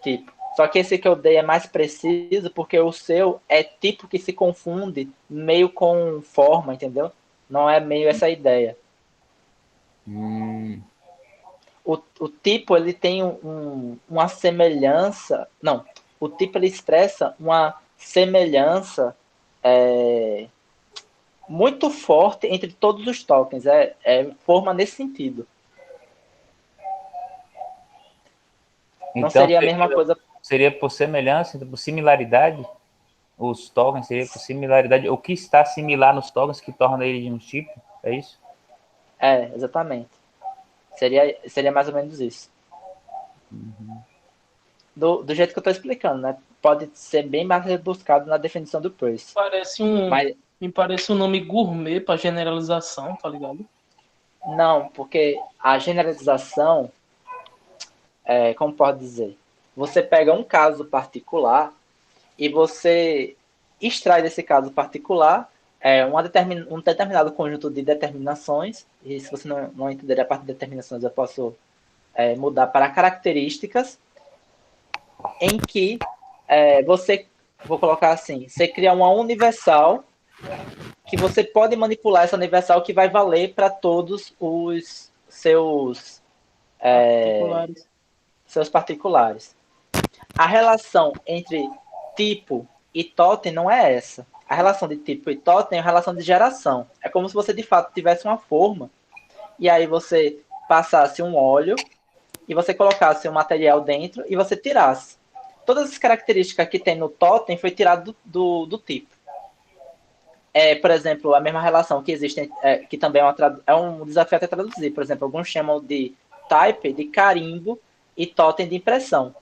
tipo. Só que esse que eu dei é mais preciso porque o seu é tipo que se confunde meio com forma, entendeu? Não é meio essa ideia. O tipo, ele tem uma semelhança... Não, o tipo, ele expressa uma semelhança muito forte entre todos os tokens. Forma nesse sentido. Não Então, seria a mesma coisa... Seria por semelhança, por similaridade? Os tokens seria por similaridade? O que está similar nos tokens que torna ele de um tipo? É isso? Exatamente. Seria mais ou menos isso. Do jeito que eu estou explicando, né? Pode ser bem mais rebuscado na definição do Peirce. Mas Me parece um nome gourmet para generalização, tá ligado? não, porque a generalização, como pode dizer? Você pega um caso particular e você extrai desse caso particular um determinado conjunto de determinações, e se você não entender a parte de determinações, eu posso mudar para características, em que vou colocar assim, você cria uma universal que você pode manipular essa universal que vai valer para todos os Particulares. seus particulares. A relação entre tipo e totem não é essa. A relação de tipo e totem é a relação de geração. É como se você de fato tivesse uma forma e aí você passasse um óleo e você colocasse um material dentro e você tirasse. Todas as características que tem no totem foi tirado do tipo. Por exemplo, a mesma relação que existe, que também é um desafio até traduzir. Por exemplo, alguns chamam de type de carimbo e totem de impressão.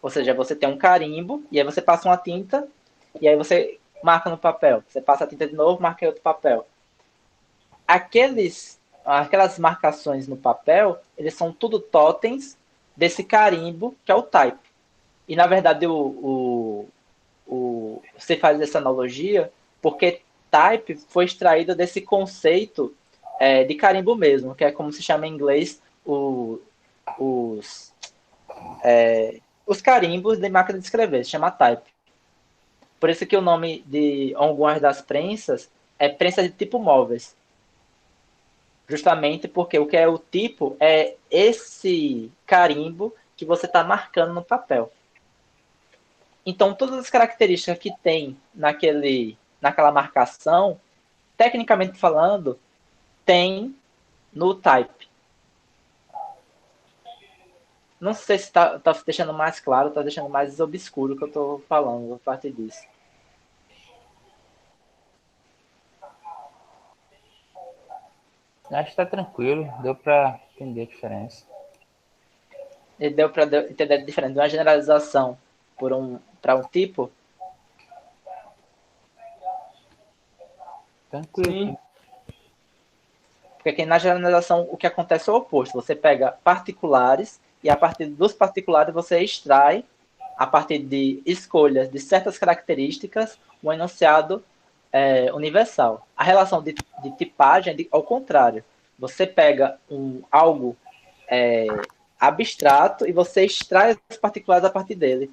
Ou seja, você tem um carimbo e aí você passa uma tinta e aí você marca no papel. Você passa a tinta de novo, marca em outro papel. Aquelas marcações no papel, eles são tudo totens desse carimbo que é o type. E na verdade você faz essa analogia porque type foi extraído desse conceito de carimbo mesmo, que é como se chama em inglês os, os carimbos de máquina de escrever, se chama type. Por isso que o nome de algumas das prensas é prensa de tipo móveis. Justamente porque o que é o tipo é esse carimbo que você está marcando no papel. Então, todas as características que tem naquela marcação, tecnicamente falando, tem no type. Não sei se está deixando mais claro, está deixando mais obscuro o que eu estou falando a partir disso. Acho que está tranquilo, deu para entender a diferença. E deu para entender a diferença de uma generalização para um tipo? Tranquilo. Sim. Porque aqui na generalização o que acontece é o oposto. Você pega particulares e a partir dos particulares você extrai, a partir de escolhas de certas características, um enunciado universal. A relação de tipagem é ao contrário. Você pega algo abstrato e você extrai os particulares a partir dele.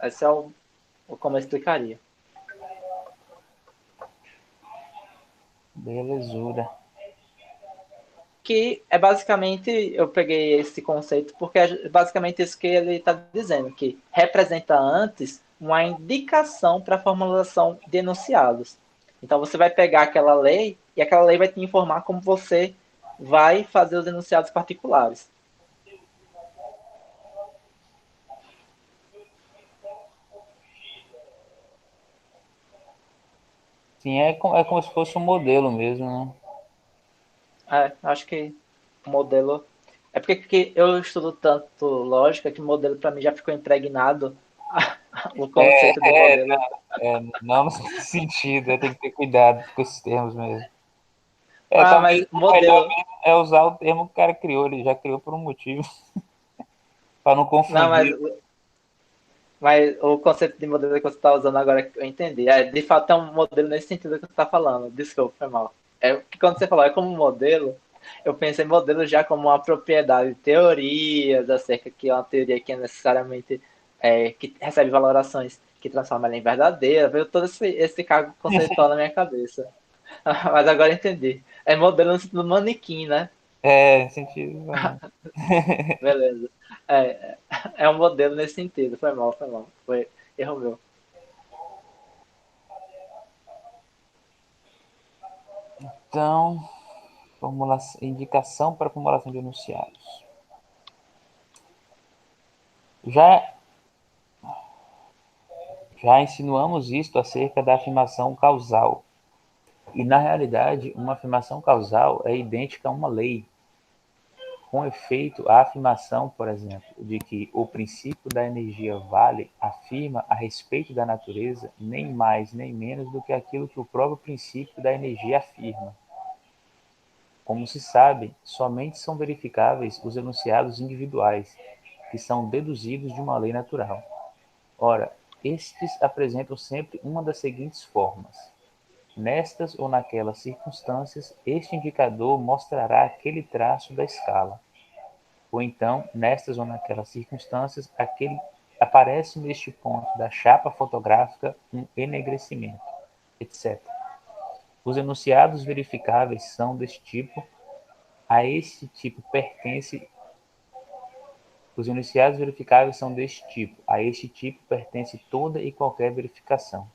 Esse é como eu explicaria. Belezura. Que é basicamente, eu peguei esse conceito porque é basicamente isso que ele está dizendo, que representa antes uma indicação para a formulação de enunciados. Então você vai pegar aquela lei e aquela lei vai te informar como você vai fazer os enunciados particulares. Sim, é como se fosse um modelo mesmo, né? Acho que o modelo. É porque eu estudo tanto lógica que o modelo para mim já ficou impregnado o conceito de modelo. Não nesse sentido, tem que ter cuidado com esses termos mesmo. Mas Talvez o melhor modelo. mesmo é usar o termo que o cara criou, ele já criou por um motivo, para não Não, confundir. mas o conceito de modelo que você está usando agora que eu entendi. De fato é um modelo nesse sentido que você está falando. Desculpa, foi mal. Que quando você falou é como modelo, eu pensei em modelo já como uma propriedade, teorias acerca que é uma teoria que é necessariamente que recebe valorações que transforma ela em verdadeira. Veio todo esse cargo conceitual na minha cabeça. Mas agora eu entendi. É modelo no sentido manequim, né? Sentido. Beleza. É um modelo nesse sentido. Foi mal, foi mal. Foi erro meu. Então, indicação para formulação de enunciados. Já Já insinuamos isto acerca da afirmação causal. E, na realidade, uma afirmação causal é idêntica a uma lei. Com efeito, a afirmação, por exemplo, de que o princípio da energia vale afirma a respeito da natureza nem mais nem menos do que aquilo que o próprio princípio da energia afirma. Como se sabe, somente são verificáveis os enunciados individuais, que são deduzidos de uma lei natural. Ora, estes apresentam sempre uma das seguintes formas. Nestas ou naquelas circunstâncias, este indicador mostrará aquele traço da escala. Ou então, nestas ou naquelas circunstâncias, aparece neste ponto da chapa fotográfica um enegrecimento, etc. Os enunciados verificáveis são deste tipo, a este tipo pertence Os enunciados verificáveis são deste tipo. A este tipo pertence toda e qualquer verificação.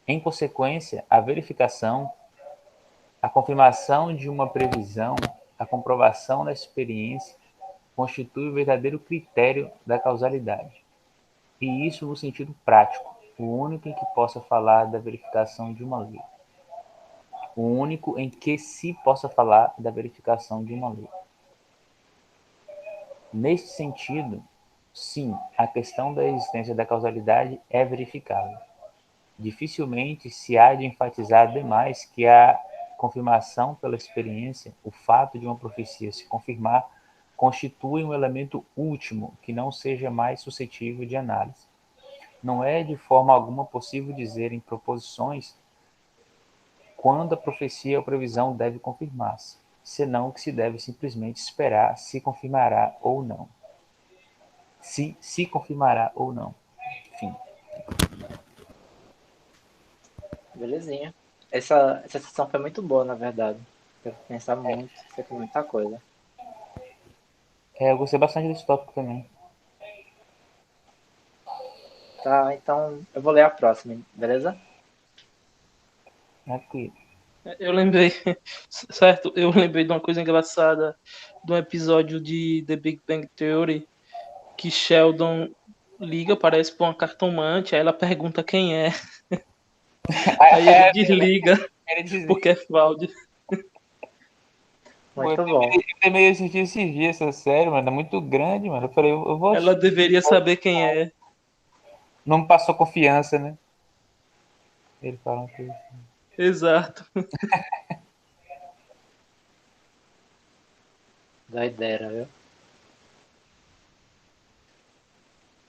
Em consequência, a verificação, a confirmação de uma previsão, a comprovação da experiência, constitui o verdadeiro critério da causalidade. E isso no sentido prático, o único em que possa falar da verificação de uma lei. O único em que se possa falar da verificação de uma lei. Neste sentido, sim, a questão da existência da causalidade é verificável. Dificilmente se há de enfatizar demais que a confirmação pela experiência, o fato de uma profecia se confirmar, constitui um elemento último que não seja mais suscetível de análise. Não é de forma alguma possível dizer em proposições quando a profecia ou previsão deve confirmar-se, senão que se deve simplesmente esperar se confirmará ou não. Se confirmará ou não. Enfim. Belezinha. Essa sessão foi muito boa, na verdade. Eu pensar muito, sei com muita coisa. Eu gostei bastante desse tópico também. Tá, então eu vou ler a próxima, beleza? Aqui. Eu lembrei, certo? Eu lembrei de uma coisa engraçada de um episódio de The Big Bang Theory que Sheldon liga, parece pra uma cartomante, aí ela pergunta quem é, aí ele desliga porque é fraude. Muito bom. Eu também assisti esses dias essa série, mano. É muito grande, mano. Eu falei, eu vou Ela assistir. deveria saber quem é. Não me passou confiança, né? Ele fala que. Exato. Doideira, viu?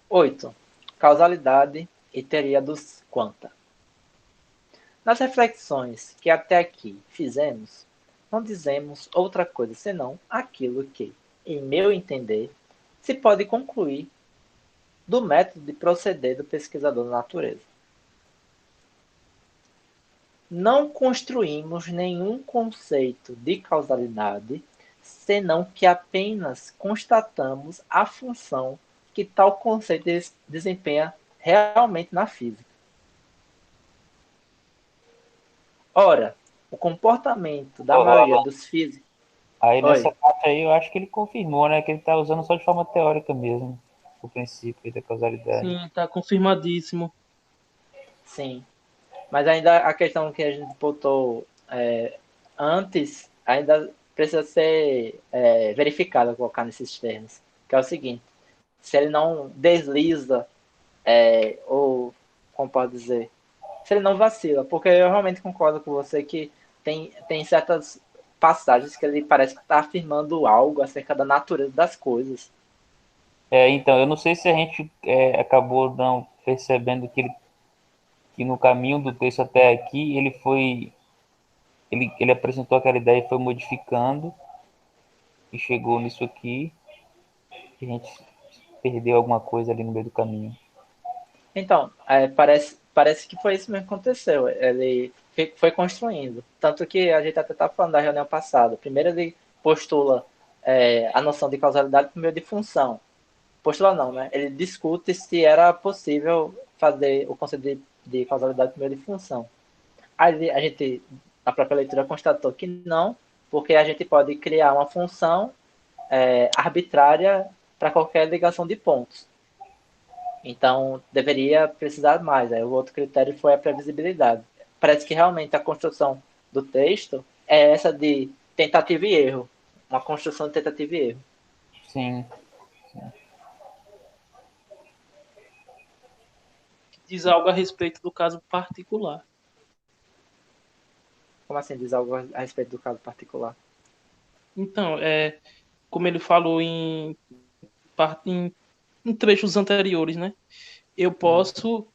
8. Causalidade e teoria dos quanta. Nas reflexões que até aqui fizemos, não dizemos outra coisa senão aquilo que, em meu entender, se pode concluir do método de proceder do pesquisador da natureza. Não construímos nenhum conceito de causalidade, senão que apenas constatamos a função que tal conceito desempenha realmente na física. Ora, o comportamento da maioria dos físicos. Aí nessa Oi, parte aí eu acho que ele confirmou, né? Que ele tá usando só de forma teórica mesmo. O princípio aí da causalidade. Sim, tá confirmadíssimo. sim. Mas ainda a questão que a gente botou antes ainda precisa ser verificada, colocar nesses termos. Que é o seguinte: se ele não desliza, ou como pode dizer, se ele não vacila, porque eu realmente concordo com você que tem certas passagens que ele parece que está afirmando algo acerca da natureza das coisas. Então, eu não sei se a gente acabou não percebendo que no caminho do texto até aqui ele apresentou aquela ideia e foi modificando e chegou nisso aqui, que a gente perdeu alguma coisa ali no meio do caminho. Então, parece que foi isso mesmo que aconteceu. Ele foi construindo. Tanto que a gente até estava falando da reunião passada. Primeiro ele postula a noção de causalidade por meio de função. Postula não, né? Ele discute se era possível fazer o conceito de causalidade por meio de função. Aí a gente, na própria leitura, constatou que não, porque a gente pode criar uma função arbitrária para qualquer ligação de pontos. Então, deveria precisar mais. Aí o outro critério foi a previsibilidade. Parece que realmente a construção do texto é essa de tentativa e erro. Uma construção de tentativa e erro. Sim. Diz algo a respeito do caso particular. Como assim diz algo a respeito do caso particular? Então, como ele falou em trechos anteriores, né? Eu posso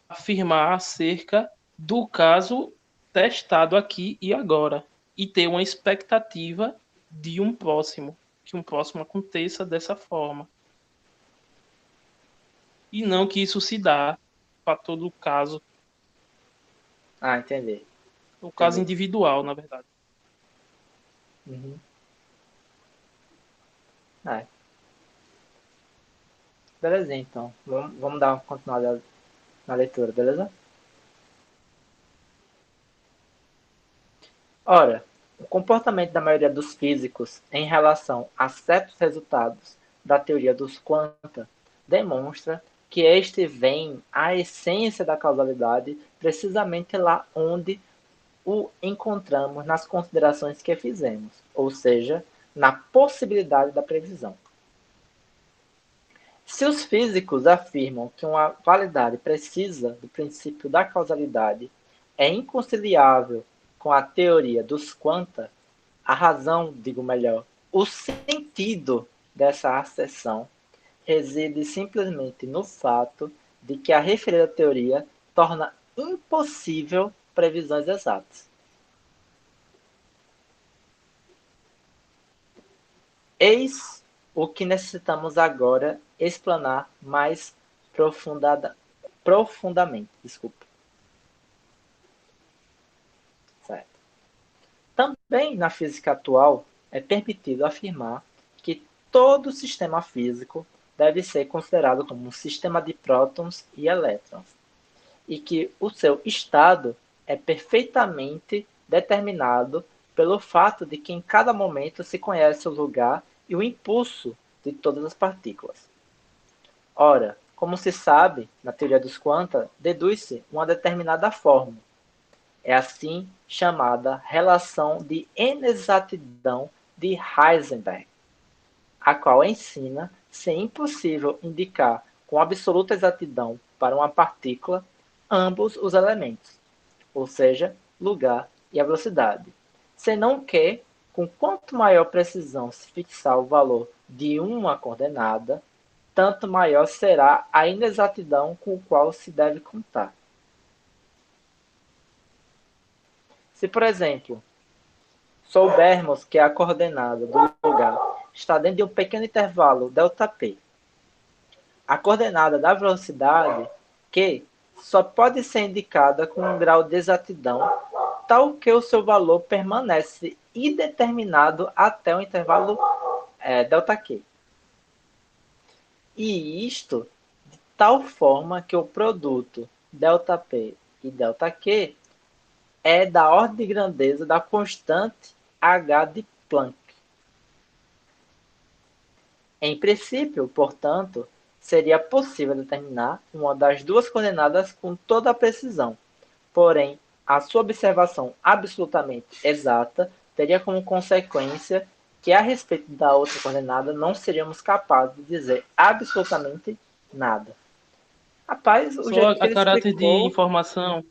afirmar acerca do caso testado aqui e agora e ter uma expectativa de que um próximo aconteça dessa forma. E não que isso se dá para todo o caso, Ah, entendi. o caso Entendi. individual, na verdade. Uhum. É. Beleza, então. Vamos dar uma continuada na leitura, beleza? Ora, o comportamento da maioria dos físicos em relação a certos resultados da teoria dos quanta demonstra que este vem à essência da causalidade precisamente lá onde o encontramos nas considerações que fizemos, ou seja, na possibilidade da previsão. Se os físicos afirmam que uma validade precisa do princípio da causalidade é inconciliável com a teoria dos quanta, a razão, digo melhor, o sentido dessa asserção reside simplesmente no fato de que a referida teoria torna impossível previsões exatas. Eis o que necessitamos agora explanar mais profundamente. Desculpa. Certo. Também na física atual é permitido afirmar que todo sistema físico deve ser considerado como um sistema de prótons e elétrons, e que o seu estado é perfeitamente determinado pelo fato de que em cada momento se conhece o lugar e o impulso de todas as partículas. Ora, como se sabe, na teoria dos quanta, deduz-se uma determinada fórmula. É assim chamada relação de inexatidão de Heisenberg, a qual ensina ser impossível indicar com absoluta exatidão para uma partícula ambos os elementos, ou seja, lugar e a velocidade, senão que, com quanto maior precisão se fixar o valor de uma coordenada, tanto maior será a inexatidão com o qual se deve contar. Se, por exemplo, soubermos que a coordenada do lugar está dentro de um pequeno intervalo ΔP, a coordenada da velocidade, Q, só pode ser indicada com um grau de exatidão tal que o seu valor permanece indeterminado até o intervalo ΔQ. E isto de tal forma que o produto ΔP e ΔQ é da ordem de grandeza da constante h de Planck. Em princípio, portanto, seria possível determinar uma das duas coordenadas com toda a precisão, porém, a sua observação absolutamente exata teria como consequência que a respeito da outra coordenada não seríamos capazes de dizer absolutamente nada. Rapaz, o Só jeito que a ele caráter de explicou. informação,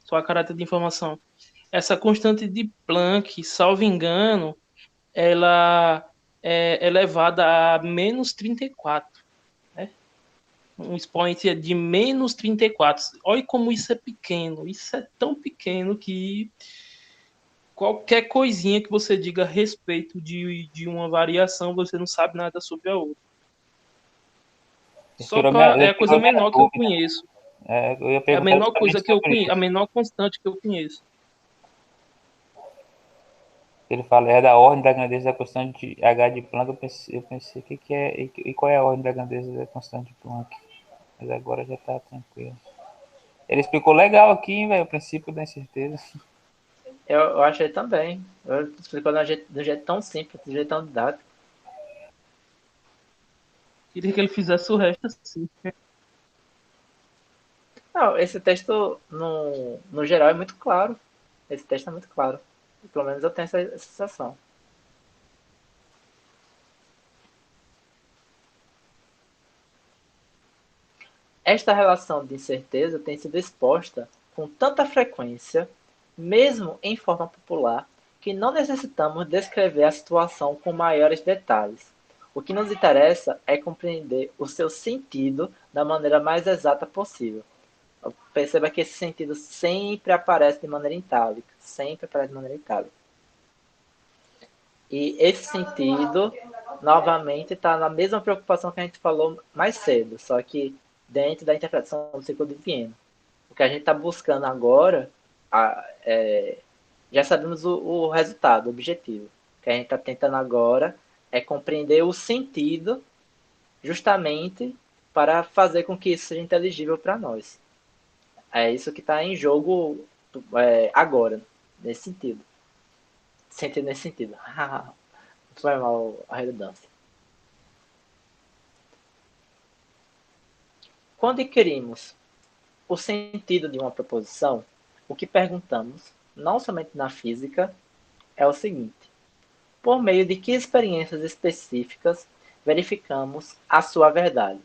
só a caráter de informação. Essa constante de Planck, salvo engano, ela é elevada a menos 34, né? Um expoente de menos 34. Olha como isso é pequeno. Isso é tão pequeno que qualquer coisinha que você diga a respeito de uma variação, você não sabe nada sobre a outra. Só é a coisa Tirou minha menor que eu dúvida. conheço. Eu ia É a perguntar menor coisa justamente que eu sobre conheço, a isso. menor constante que eu conheço. Ele fala, é da ordem da grandeza da constante de H de Planck. Eu pensei que é, e qual é a ordem da grandeza da constante de Planck? Mas agora já tá tranquilo. Ele explicou legal aqui, velho, o princípio da incerteza. Eu achei também. Eu explicou de um jeito tão simples, de um jeito tão didático. Queria que ele fizesse o resto assim. Não, esse texto, no geral, é muito claro. Esse texto é muito claro. Pelo menos eu tenho essa sensação. Esta relação de incerteza tem sido exposta com tanta frequência, mesmo em forma popular, que não necessitamos descrever a situação com maiores detalhes. O que nos interessa é compreender o seu sentido da maneira mais exata possível. Perceba que esse sentido sempre aparece de maneira itálica, sempre aparece de maneira itálica. E esse sentido, novamente, está na mesma preocupação que a gente falou mais cedo, só que dentro da interpretação do ciclo de Viena. O que a gente está buscando agora, já sabemos o resultado, o objetivo. O que a gente está tentando agora é compreender o sentido, justamente para fazer com que isso seja inteligível para nós. É isso que está em jogo agora, nesse sentido. Sentido nesse sentido. Foi mal a redundância. Quando inquirimos o sentido de uma proposição, o que perguntamos, não somente na física, é o seguinte: por meio de que experiências específicas verificamos a sua verdade?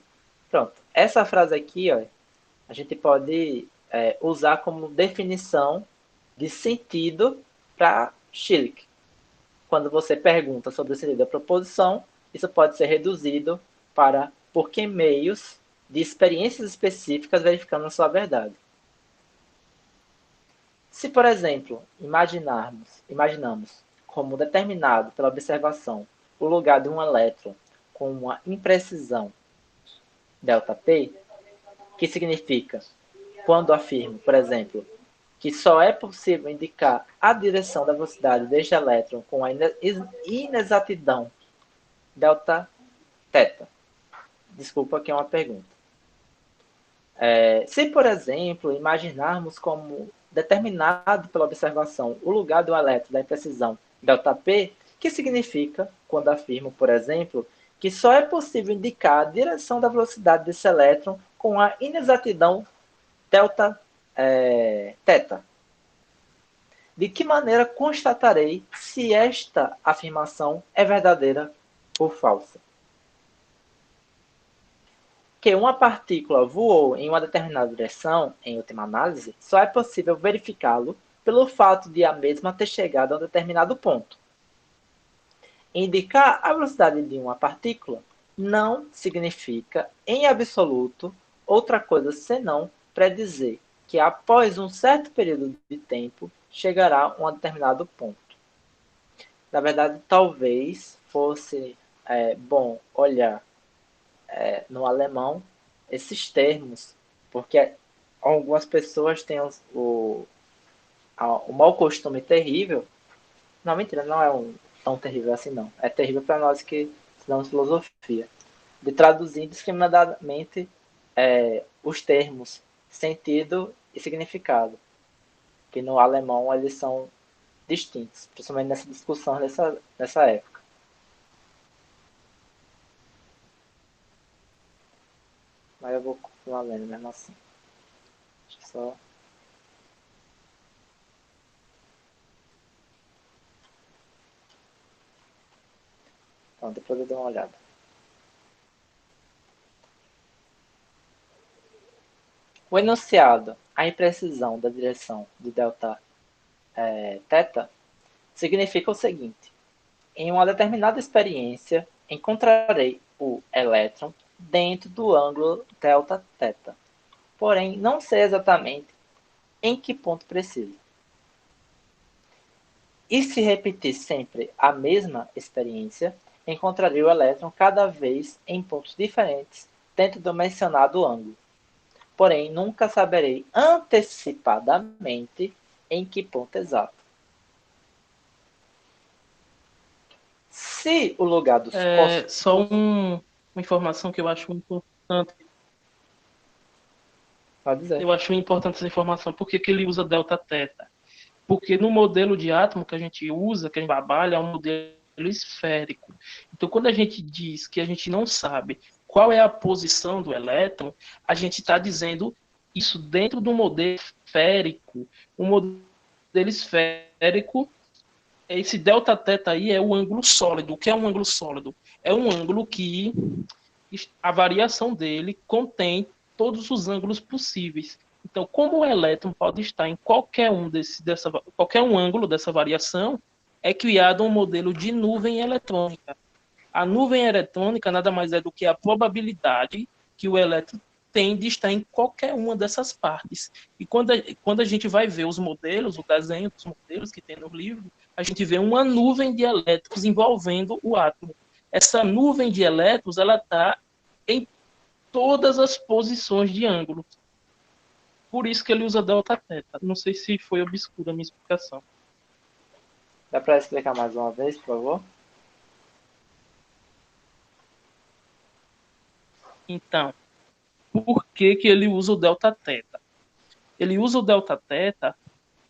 Pronto. Essa frase aqui, ó, a gente pode usar como definição de sentido para Schilling. Quando você pergunta sobre o sentido da proposição, isso pode ser reduzido para por que meios de experiências específicas verificamos a sua verdade. Se, por exemplo, imaginamos como determinado pela observação o lugar de um elétron com uma imprecisão ΔP, que significa, quando afirmo, por exemplo, que só é possível indicar a direção da velocidade deste elétron com a inexatidão delta θ. Desculpa, aqui é uma pergunta. Se, por exemplo, imaginarmos como determinado pela observação o lugar do elétron da imprecisão ΔP, que significa, quando afirmo, por exemplo, que só é possível indicar a direção da velocidade desse elétron com a inexatidão delta θ. De que maneira constatarei se esta afirmação é verdadeira ou falsa? Que uma partícula voou em uma determinada direção, em última análise, só é possível verificá-lo pelo fato de a mesma ter chegado a um determinado ponto. Indicar a velocidade de uma partícula não significa, em absoluto, outra coisa senão predizer que após um certo período de tempo chegará a um determinado ponto. Na verdade, talvez fosse bom olhar no alemão esses termos, porque algumas pessoas têm o mau costume terrível. Não, mentira, não é tão terrível assim, não. É terrível para nós que estudamos filosofia. De traduzir indiscriminadamente os termos sentido e significado, que no alemão eles são distintos, principalmente nessa discussão nessa época. Mas eu vou continuar lendo mesmo assim. Deixa eu só... Então, depois eu dou uma olhada. O enunciado, a imprecisão da direção de delta θ, significa o seguinte: em uma determinada experiência, encontrarei o elétron dentro do ângulo delta θ, porém não sei exatamente em que ponto preciso. E se repetir sempre a mesma experiência, encontrarei o elétron cada vez em pontos diferentes dentro do mencionado ângulo. Porém, nunca saberei antecipadamente em que ponto exato. Se o lugar dos Só uma informação que eu acho importante. Pode dizer. Eu acho importante essa informação. Por que ele usa delta θ? Porque no modelo de átomo que a gente usa, que a gente trabalha, é um modelo esférico. Então, quando a gente diz que a gente não sabe qual é a posição do elétron, a gente está dizendo isso dentro do modelo esférico. O modelo esférico, esse delta θ aí é o ângulo sólido. O que é um ângulo sólido? É um ângulo que a variação dele contém todos os ângulos possíveis. Então, como o elétron pode estar em qualquer um ângulo dessa variação, é criado um modelo de nuvem eletrônica. A nuvem eletrônica nada mais é do que a probabilidade que o elétron tem de estar em qualquer uma dessas partes. E quando a gente vai ver os modelos, o desenho dos modelos que tem no livro, a gente vê uma nuvem de elétrons envolvendo o átomo. Essa nuvem de elétrons, ela está em todas as posições de ângulo. Por isso que ele usa delta θ. Não sei se foi obscura a minha explicação. Dá para explicar mais uma vez, por favor? Então, por que ele usa o delta θ? Ele usa o delta θ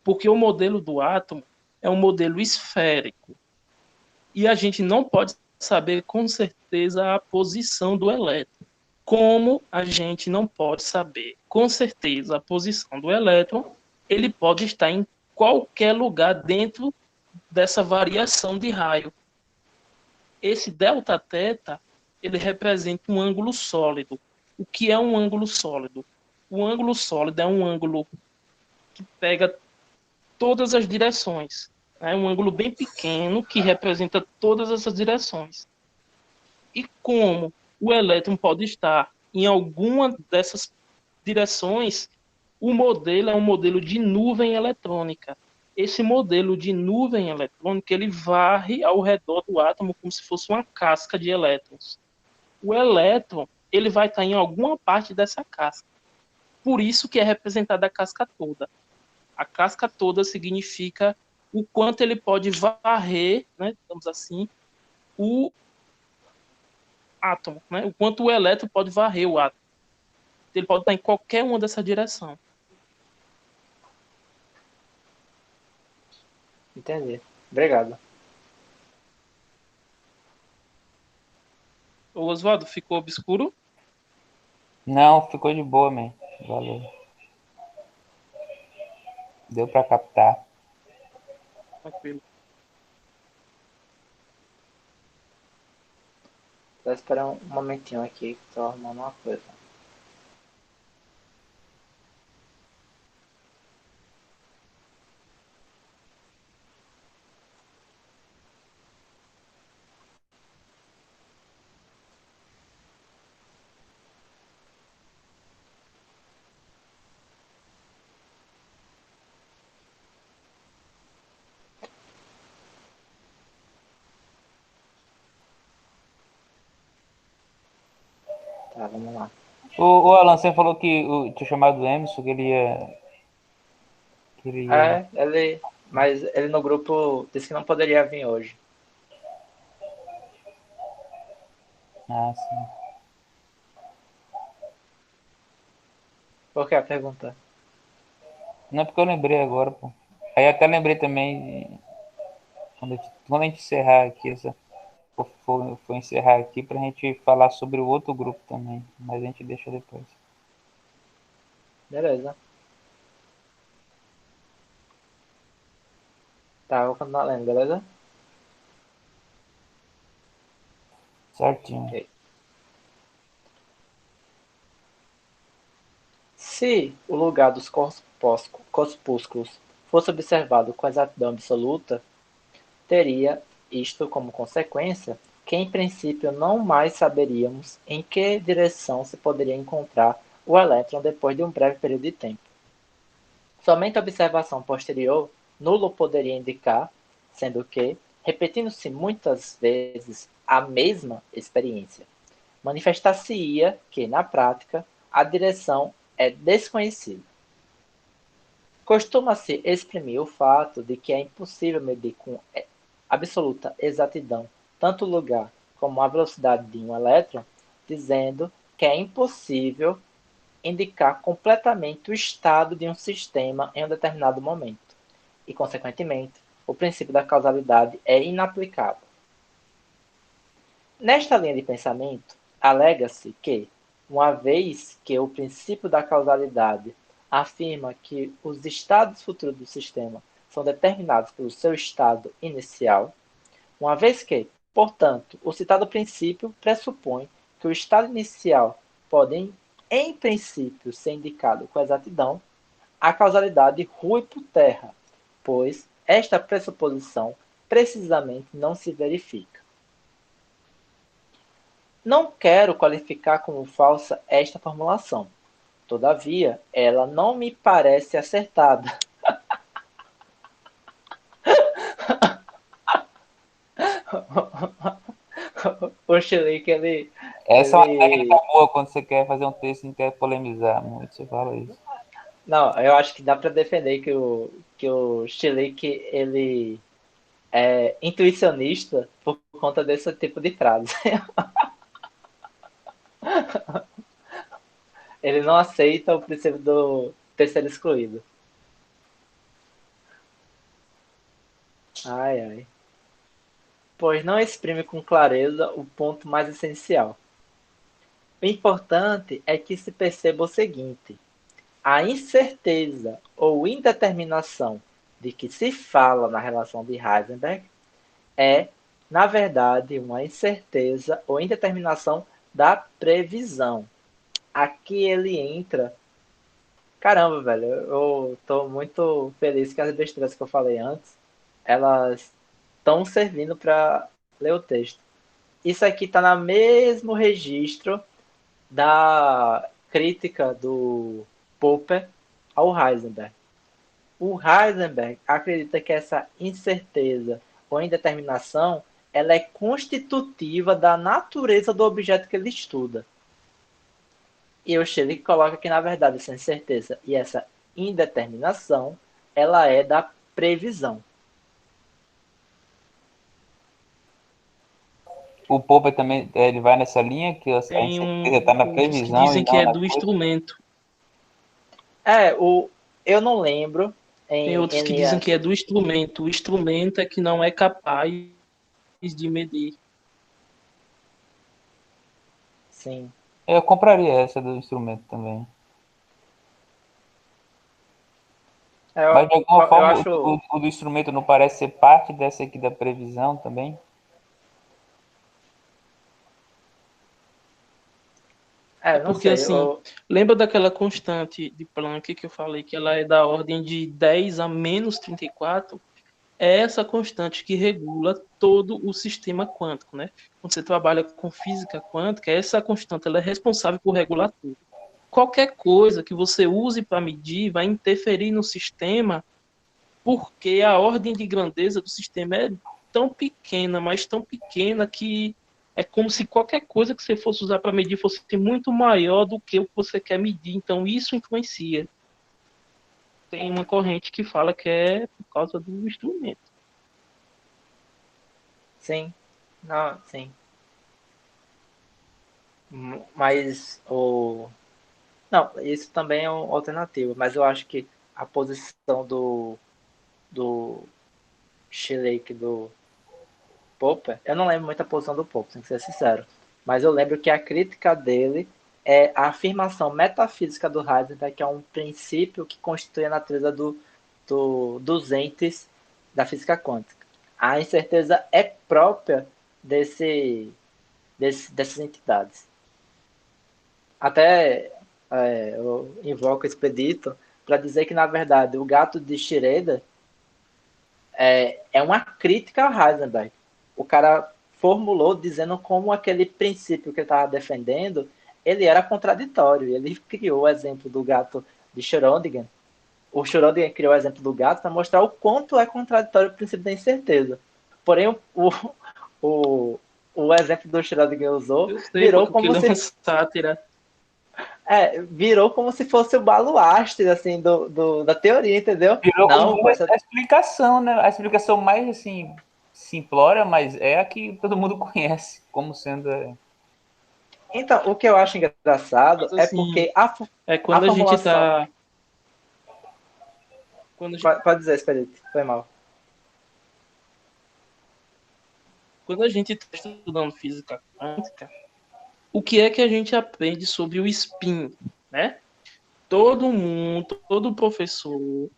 porque o modelo do átomo é um modelo esférico. E a gente não pode saber com certeza a posição do elétron. Como a gente não pode saber com certeza a posição do elétron, ele pode estar em qualquer lugar dentro dessa variação de raio. Esse delta θ, ele representa um ângulo sólido. O que é um ângulo sólido? O ângulo sólido é um ângulo que pega todas as direções. É um ângulo bem pequeno que representa todas essas direções. E como o elétron pode estar em alguma dessas direções, o modelo é um modelo de nuvem eletrônica. Esse modelo de nuvem eletrônica, ele varre ao redor do átomo como se fosse uma casca de elétrons. O elétron, ele vai estar em alguma parte dessa casca. Por isso que é representada a casca toda. A casca toda significa o quanto ele pode varrer, né, digamos assim, o átomo, né, o quanto o elétron pode varrer o átomo. Ele pode estar em qualquer uma dessa direção. Entendi. Obrigado. O Oswaldo, ficou obscuro? Não, ficou de boa, man. Valeu. Deu para captar. Tranquilo. Só esperar um momentinho aqui, que tô arrumando uma coisa. Tá, vamos lá. O Alan, você falou que tinha chamado o Emerson, que ele ia. Que ele ia. Mas ele no grupo disse que não poderia vir hoje. Ah, sim. Por que a pergunta? Não, porque eu lembrei agora, pô. Aí até lembrei também, quando a gente encerrar aqui, for encerrar aqui, pra gente falar sobre o outro grupo também. Mas a gente deixa depois. Beleza. Tá, vou continuar lendo, beleza? Certinho. Ok. Se o lugar dos corpúsculos fosse observado com exatidão absoluta, teria isto como consequência que, em princípio, não mais saberíamos em que direção se poderia encontrar o elétron depois de um breve período de tempo. Somente a observação posterior nulo poderia indicar, sendo que, repetindo-se muitas vezes a mesma experiência, manifestar-se-ia que, na prática, a direção é desconhecida. Costuma-se exprimir o fato de que é impossível medir com absoluta exatidão tanto o lugar como a velocidade de um elétron, dizendo que é impossível indicar completamente o estado de um sistema em um determinado momento, e, consequentemente, o princípio da causalidade é inaplicável. Nesta linha de pensamento, alega-se que, uma vez que o princípio da causalidade afirma que os estados futuros do sistema são determinados pelo seu estado inicial, uma vez que, portanto, o citado princípio pressupõe que o estado inicial pode, em princípio, ser indicado com exatidão, a causalidade rui por terra, pois esta pressuposição precisamente não se verifica. Não quero qualificar como falsa esta formulação. Todavia, ela não me parece acertada. O Schlick, Essa é uma técnica ele... boa quando você quer fazer um texto e não quer polemizar muito, você fala isso. Não, eu acho que dá para defender que o Schlick, ele é intuicionista por conta desse tipo de frase. Ele não aceita o princípio do terceiro excluído. Ai, ai. Pois não exprime com clareza o ponto mais essencial. O importante é que se perceba o seguinte: a incerteza ou indeterminação de que se fala na relação de Heisenberg é, na verdade, uma incerteza ou indeterminação da previsão. Aqui ele entra. Caramba, velho, eu tô muito feliz que as besteiras que eu falei antes, elas estão servindo para ler o texto. Isso aqui está no mesmo registro da crítica do Popper ao Heisenberg. O Heisenberg acredita que essa incerteza ou indeterminação ela é constitutiva da natureza do objeto que ele estuda. E o Schlick coloca que, na verdade, essa incerteza e essa indeterminação ela é da previsão. O Popper também, ele vai nessa linha que a Tem incerteza está na outros que previsão e dizem que não é na do coisa. instrumento. Eu não lembro Tem em outros que dizem que é do instrumento. O instrumento é que não é capaz de medir. Sim. Eu compraria essa do instrumento também. Mas de alguma Eu forma acho. o do instrumento não parece ser parte dessa aqui da previsão também? É Não porque, sei. assim, lembra daquela constante de Planck que eu falei que ela é da ordem de 10 a menos 34? É essa constante que regula todo o sistema quântico, né? Quando você trabalha com física quântica, essa constante ela é responsável por regular tudo. Qualquer coisa que você use para medir vai interferir no sistema, porque a ordem de grandeza do sistema é tão pequena, mas tão pequena que é como se qualquer coisa que você fosse usar para medir fosse muito maior do que o que você quer medir. Então isso influencia. Tem uma corrente que fala que é por causa do instrumento. Sim. Não, sim. Mas o. Não, isso também é uma alternativa, mas eu acho que a posição do Schleich do Popper, eu não lembro muito a posição do Popper, tem que ser sincero, mas eu lembro que a crítica dele é a afirmação metafísica do Heisenberg, que é um princípio que constitui a natureza dos entes da física quântica. A incerteza é própria dessas entidades. Até eu invoco o Expedito para dizer que, na verdade, o gato de Schrödinger é uma crítica ao Heisenberg. O cara formulou dizendo como aquele princípio que ele estava defendendo ele era contraditório. Ele criou o exemplo do gato de Schrödinger. O Schrödinger criou o exemplo do gato para mostrar o quanto é contraditório o princípio da incerteza. Porém, o exemplo do Schrödinger usou Eu sei, pô, que ele é uma sátira. Virou como se fosse o baluastre assim, da teoria, entendeu? Virou Não, como a explicação, né? A explicação mais assim simplória, mas é a que todo mundo conhece como sendo. Então, o que eu acho engraçado Mas, é assim, porque quando a a gente formulação. tá. Pode dizer, Expedito, foi mal. Quando a gente está estudando física quântica, o que é que a gente aprende sobre o spin, né? Todo mundo, todo professor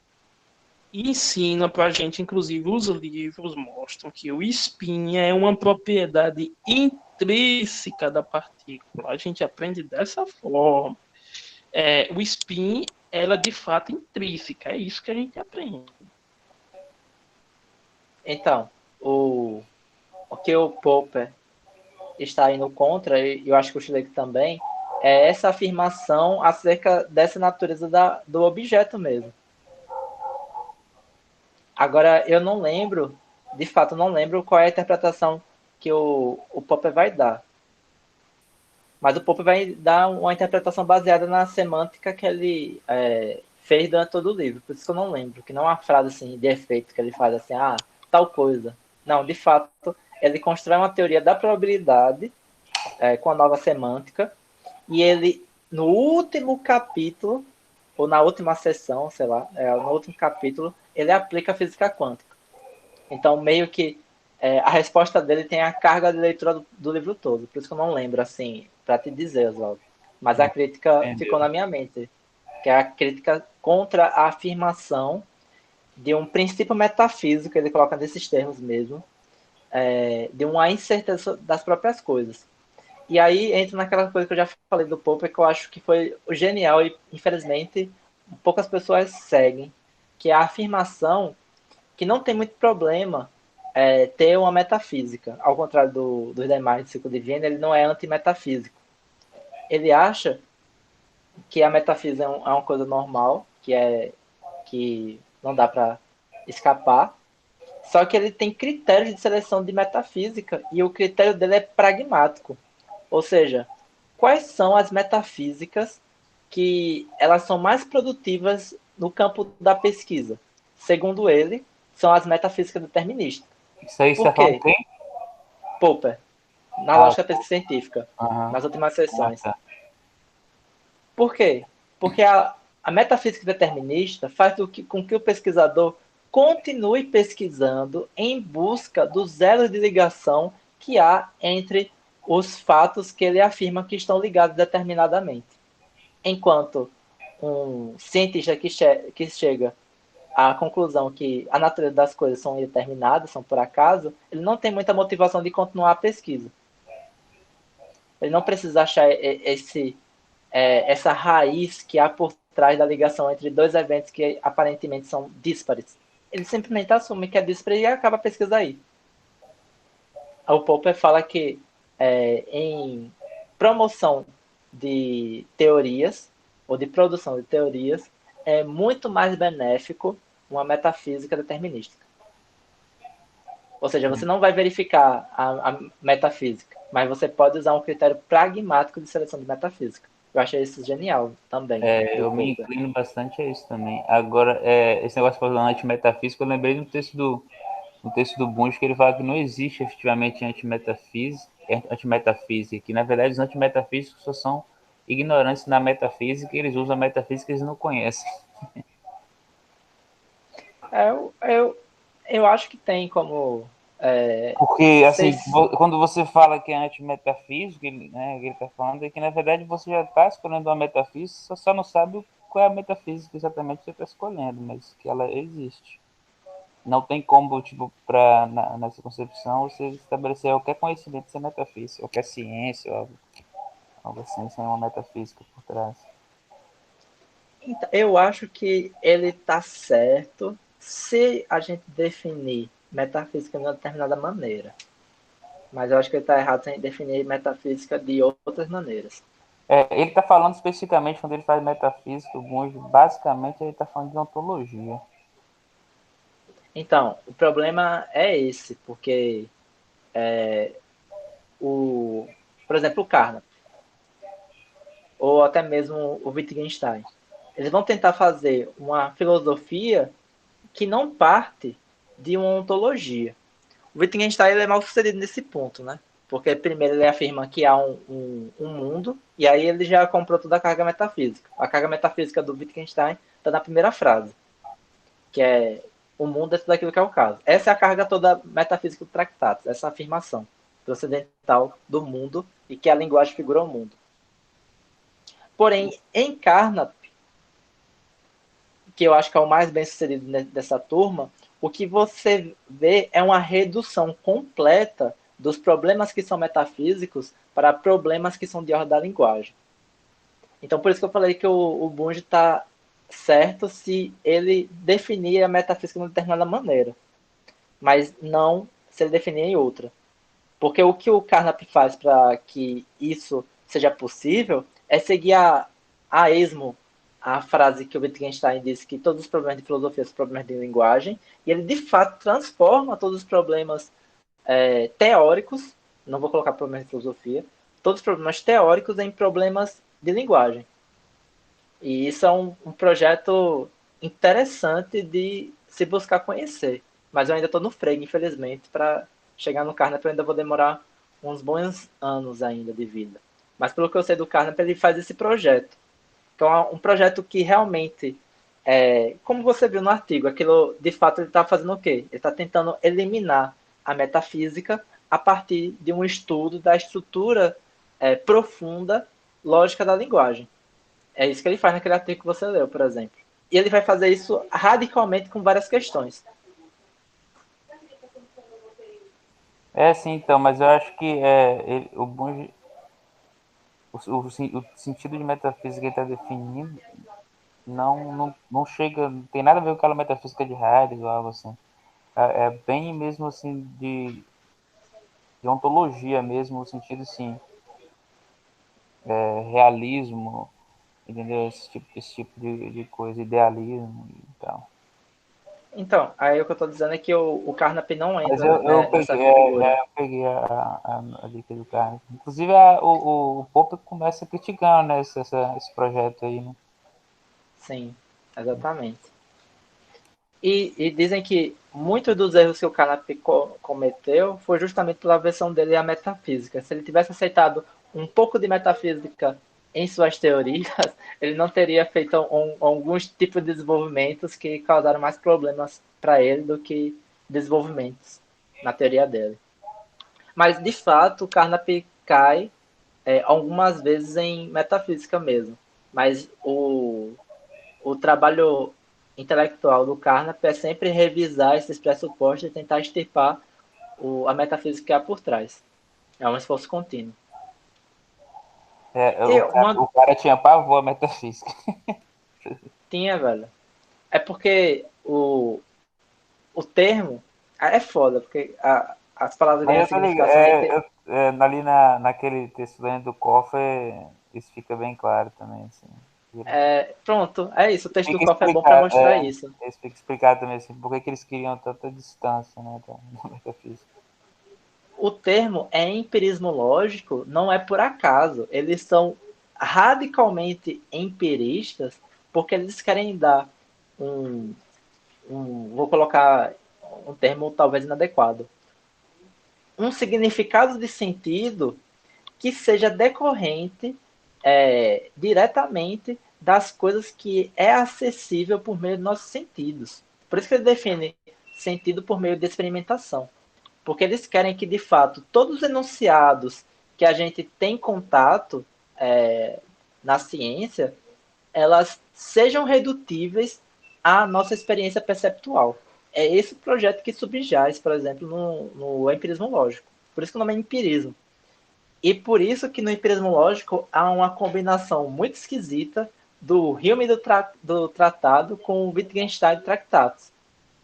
ensina para a gente, inclusive os livros mostram que o spin é uma propriedade intrínseca da partícula. A gente aprende dessa forma. O spin, ela de fato é intrínseca, é isso que a gente aprende. Então, o que o Popper está indo contra, e eu acho que o Schleck também, é essa afirmação acerca dessa natureza do objeto mesmo. Agora, eu não lembro, de fato, não lembro qual é a interpretação que o Popper vai dar. Mas o Popper vai dar uma interpretação baseada na semântica que ele fez durante todo o livro. Por isso que eu não lembro, que não é uma frase assim, de efeito que ele faz assim, tal coisa. Não, de fato, ele constrói uma teoria da probabilidade com a nova semântica, e ele, no último capítulo, ou na última sessão, sei lá, no último capítulo, ele aplica a física quântica. Então, meio que a resposta dele tem a carga de leitura do livro todo. Por isso que eu não lembro, assim, para te dizer, Oswaldo. Mas a crítica ficou na minha mente, que é a crítica contra a afirmação de um princípio metafísico, ele coloca nesses termos mesmo, de uma incerteza das próprias coisas. E aí entra naquela coisa que eu já falei do Popper, que eu acho que foi genial e, infelizmente, poucas pessoas seguem, que é a afirmação que não tem muito problema ter uma metafísica. Ao contrário dos demais do ciclo de Viena, ele não é antimetafísico. Ele acha que a metafísica é uma coisa normal, que não dá para escapar, só que ele tem critérios de seleção de metafísica e o critério dele é pragmático. Ou seja, quais são as metafísicas que elas são mais produtivas no campo da pesquisa? Segundo ele, são as metafísicas deterministas. Isso aí você Por tá falando quê? quem? Popper, na Ah, lógica da pesquisa científica, aham. nas últimas sessões. Tá. Por quê? Porque a metafísica determinista faz com que o pesquisador continue pesquisando em busca dos elos de ligação que há entre os fatos que ele afirma que estão ligados determinadamente. Enquanto um cientista que chega à conclusão que a natureza das coisas são indeterminadas, são por acaso, ele não tem muita motivação de continuar a pesquisa. Ele não precisa achar essa raiz que há por trás da ligação entre dois eventos que aparentemente são díspares. Ele simplesmente assume que é díspare e acaba a pesquisa aí. O Popper fala que em promoção de teorias, ou de produção de teorias, é muito mais benéfico uma metafísica determinística. Ou seja, você não vai verificar a metafísica, mas você pode usar um critério pragmático de seleção de metafísica. Eu achei isso genial também. Eu me inclino bastante a isso também. Agora, esse negócio falando antimetafísica, eu lembrei no texto do Bunge que ele fala que não existe efetivamente antimetafísica, que na verdade os antimetafísicos só são ignorantes na metafísica e eles usam a metafísica que eles não conhecem. Eu acho que tem como. Porque, assim, quando você fala que é antimetafísico, né, que ele está falando, é que na verdade você já está escolhendo uma metafísica, você só não sabe qual é a metafísica exatamente que você está escolhendo, mas que ela existe. Não tem como, tipo, nessa concepção, você estabelecer qualquer conhecimento sem metafísica, qualquer ciência, algo assim, sem uma metafísica por trás. Então, eu acho que ele está certo se a gente definir metafísica de uma determinada maneira. Mas eu acho que ele está errado sem definir metafísica de outras maneiras. Ele está falando especificamente, quando ele faz metafísica, o Bunge, basicamente ele está falando de ontologia. Então, o problema é esse, porque por exemplo, o Carnap, ou até mesmo o Wittgenstein, eles vão tentar fazer uma filosofia que não parte de uma ontologia. O Wittgenstein ele é mal sucedido nesse ponto, né? Porque primeiro ele afirma que há um mundo, e aí ele já comprou toda a carga metafísica. A carga metafísica do Wittgenstein está na primeira frase, que é o mundo é tudo aquilo que é o caso. Essa é a carga toda metafísica do Tractatus, essa afirmação. ocidental do mundo e que a linguagem figura o mundo. Porém, em Carnap, que eu acho que é o mais bem sucedido dessa turma, o que você vê é uma redução completa dos problemas que são metafísicos para problemas que são de ordem da linguagem. Então, por isso que eu falei que o Bunge está certo se ele definir a metafísica de uma determinada maneira, mas não se ele definir em outra. Porque o que o Carnap faz para que isso seja possível é seguir a esmo a frase que o Wittgenstein disse que todos os problemas de filosofia são problemas de linguagem, e ele de fato transforma todos os problemas teóricos, não vou colocar problemas de filosofia, todos os problemas teóricos em problemas de linguagem. E isso é um projeto interessante de se buscar conhecer. Mas eu ainda estou no Frege, infelizmente, para chegar no Carnap eu ainda vou demorar uns bons anos ainda de vida. Mas pelo que eu sei do Carnap, ele faz esse projeto. Então é um projeto que realmente, como você viu no artigo, aquilo de fato ele está fazendo o quê? Ele está tentando eliminar a metafísica a partir de um estudo da estrutura profunda lógica da linguagem. É isso que ele faz naquele artigo que você leu, por exemplo. E ele vai fazer isso radicalmente com várias questões. Sim, então, mas eu acho que o Bunge, o sentido de metafísica que ele está definindo não chega, não tem nada a ver com aquela metafísica de Heidegger ou algo assim. É bem mesmo assim de ontologia mesmo, no sentido assim, realismo, entendeu? Esse tipo de coisa, idealismo e tal. Então, aí o que eu estou dizendo é que o Carnap não Mas entra eu nessa peguei, categoria. eu peguei a dica do cara. Inclusive, o Popper começa criticando, né, esse projeto aí, né? Sim, exatamente. E dizem que muitos dos erros que o Carnap cometeu foi justamente pela versão dele à metafísica. Se ele tivesse aceitado um pouco de metafísica em suas teorias, ele não teria feito alguns tipos de desenvolvimentos que causaram mais problemas para ele do que desenvolvimentos na teoria dele. Mas, de fato, o Carnap cai algumas vezes em metafísica mesmo. Mas o trabalho intelectual do Carnap é sempre revisar esses pressupostos e tentar extirpar a metafísica que há por trás. É um esforço contínuo. E O cara tinha pavor à metafísica. tinha, velho. É porque o termo é foda, porque as palavras Mas ganham eu tô ligado, significação entre. ali naquele texto do Cofre, isso fica bem claro também, assim. Pronto, é isso. O texto do Fica Koff é bom para explicado, mostrar isso. eles ficam explicado também, assim, por que eles queriam tanta distância, né, da metafísica. O termo é empirismo lógico, não é por acaso. Eles são radicalmente empiristas porque eles querem dar vou colocar um termo talvez inadequado, um significado de sentido que seja decorrente diretamente das coisas que é acessível por meio dos nossos sentidos. Por isso que ele define sentido por meio de experimentação. Porque eles querem que, de fato, todos os enunciados que a gente tem contato na ciência, elas sejam redutíveis à nossa experiência perceptual. É esse projeto que subjaz, por exemplo, no empirismo lógico. Por isso que o nome é empirismo. E por isso que no empirismo lógico há uma combinação muito esquisita do Hume do tratado com o Wittgenstein do Tractatus.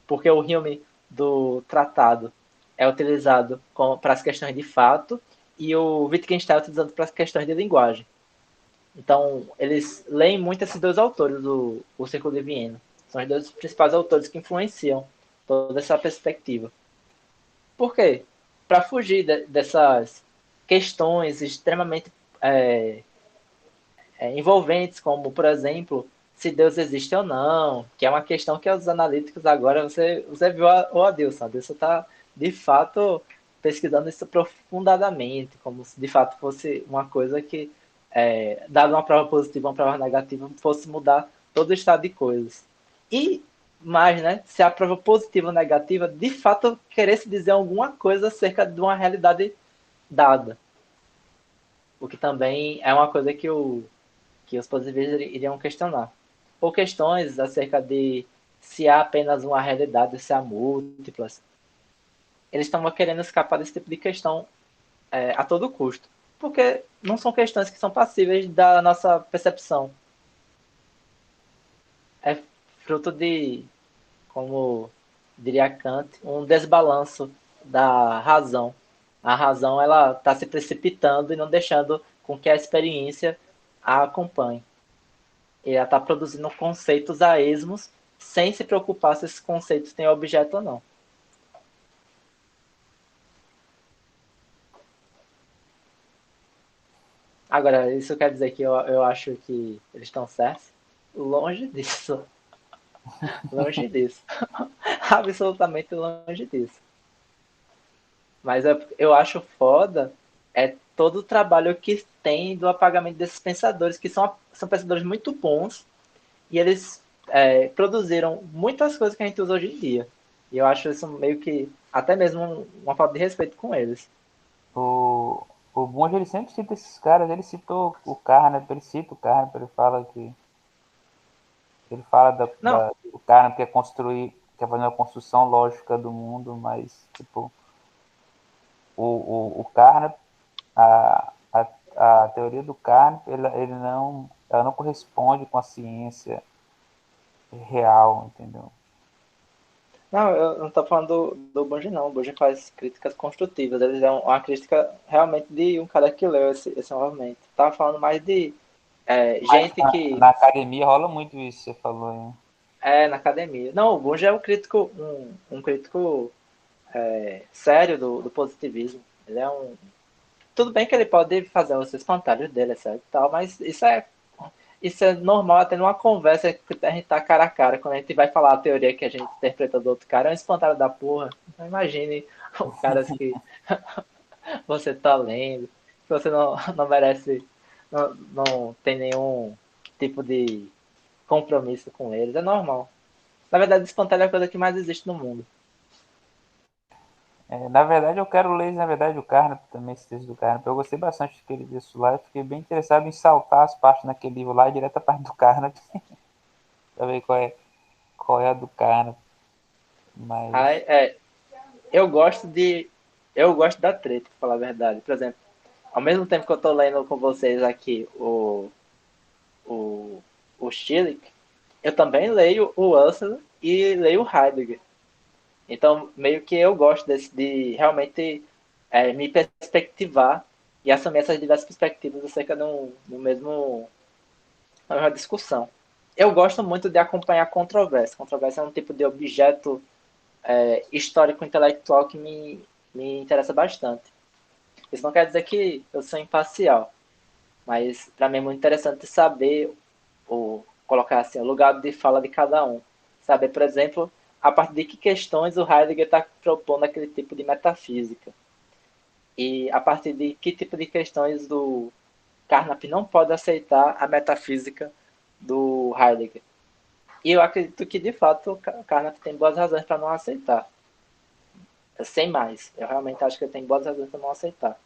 Porque o Hume do tratado é utilizado para as questões de fato e o Wittgenstein é utilizado para as questões de linguagem. Então, eles leem muito esses dois autores do Círculo de Viena. São os dois principais autores que influenciam toda essa perspectiva. Por quê? Para fugir dessas questões extremamente envolventes, como, por exemplo, se Deus existe ou não, que é uma questão que os analíticos agora, você viu o Adilson está, de fato, pesquisando isso profundamente, como se de fato fosse uma coisa que, dada uma prova positiva ou uma prova negativa, fosse mudar todo o estado de coisas. E mais, né, se a prova positiva ou negativa, de fato, queresse dizer alguma coisa acerca de uma realidade dada. O que também é uma coisa que os positivistas iriam questionar. Ou questões acerca de se há apenas uma realidade, se há múltiplas. Eles estão querendo escapar desse tipo de questão a todo custo. Porque não são questões que são passíveis da nossa percepção. É fruto de, como diria Kant, um desbalanço da razão. A razão ela está se precipitando e não deixando com que a experiência a acompanhe. E ela está produzindo conceitos a esmos sem se preocupar se esses conceitos têm objeto ou não. Agora, isso quer dizer que eu acho que eles estão certos? Longe disso. Longe disso. Absolutamente longe disso. Mas eu acho foda todo o trabalho que tem do apagamento desses pensadores, que são pensadores muito bons, e eles produziram muitas coisas que a gente usa hoje em dia. E eu acho isso meio que até mesmo uma falta de respeito com eles. O Bunge, ele sempre cita esses caras, ele citou o Carnap, ele cita o Carnap, ele fala Não, do Carnap que quer fazer uma construção lógica do mundo, mas, tipo, o Carnap, a teoria do Carnap, ela não corresponde com a ciência real, entendeu? não, eu não estou falando do Bunge, não. O Bunge faz críticas construtivas. Eles é uma crítica realmente de um cara que leu esse movimento. Tava falando mais de Mas gente que na academia rola muito isso, você falou, hein? na academia. Não, o Bunge é um crítico sério do positivismo. Ele é um. Tudo bem que ele pode fazer os espantalhos dele, certo? Tal, mas isso é normal até numa conversa que a gente tá cara a cara. Quando a gente vai falar a teoria que a gente interpreta do outro cara, é um espantalho da porra. Então, imagine o cara que você tá lendo, que você não merece, não tem nenhum tipo de compromisso com eles. É normal. Na verdade, espantalho é a coisa que mais existe no mundo. Na verdade, eu quero ler, na verdade, o Carnap também, esse texto do Carnap. Eu gostei bastante daquele texto lá. Eu fiquei bem interessado em saltar as partes naquele livro lá e direto a parte do Carnap. Pra ver qual é a do Carnap. Mas, Aí, eu gosto de. Eu gosto da treta, pra falar a verdade. Por exemplo, ao mesmo tempo que eu tô lendo com vocês aqui o, o Schilling, eu também leio o Husserl e leio o Heidegger. Então, meio que eu gosto de realmente me perspectivar e assumir essas diversas perspectivas acerca do mesmo, da mesma discussão. Eu gosto muito de acompanhar controvérsia. Controvérsia é um tipo de objeto histórico-intelectual que me interessa bastante. Isso não quer dizer que eu sou imparcial, mas para mim é muito interessante saber, ou colocar assim, o lugar de fala de cada um. Saber, por exemplo, a partir de que questões o Heidegger está propondo aquele tipo de metafísica. E a partir de que tipo de questões o Carnap não pode aceitar a metafísica do Heidegger. E eu acredito que, de fato, o Carnap tem boas razões para não aceitar. Sem mais. Eu realmente acho que ele tem boas razões para não aceitar.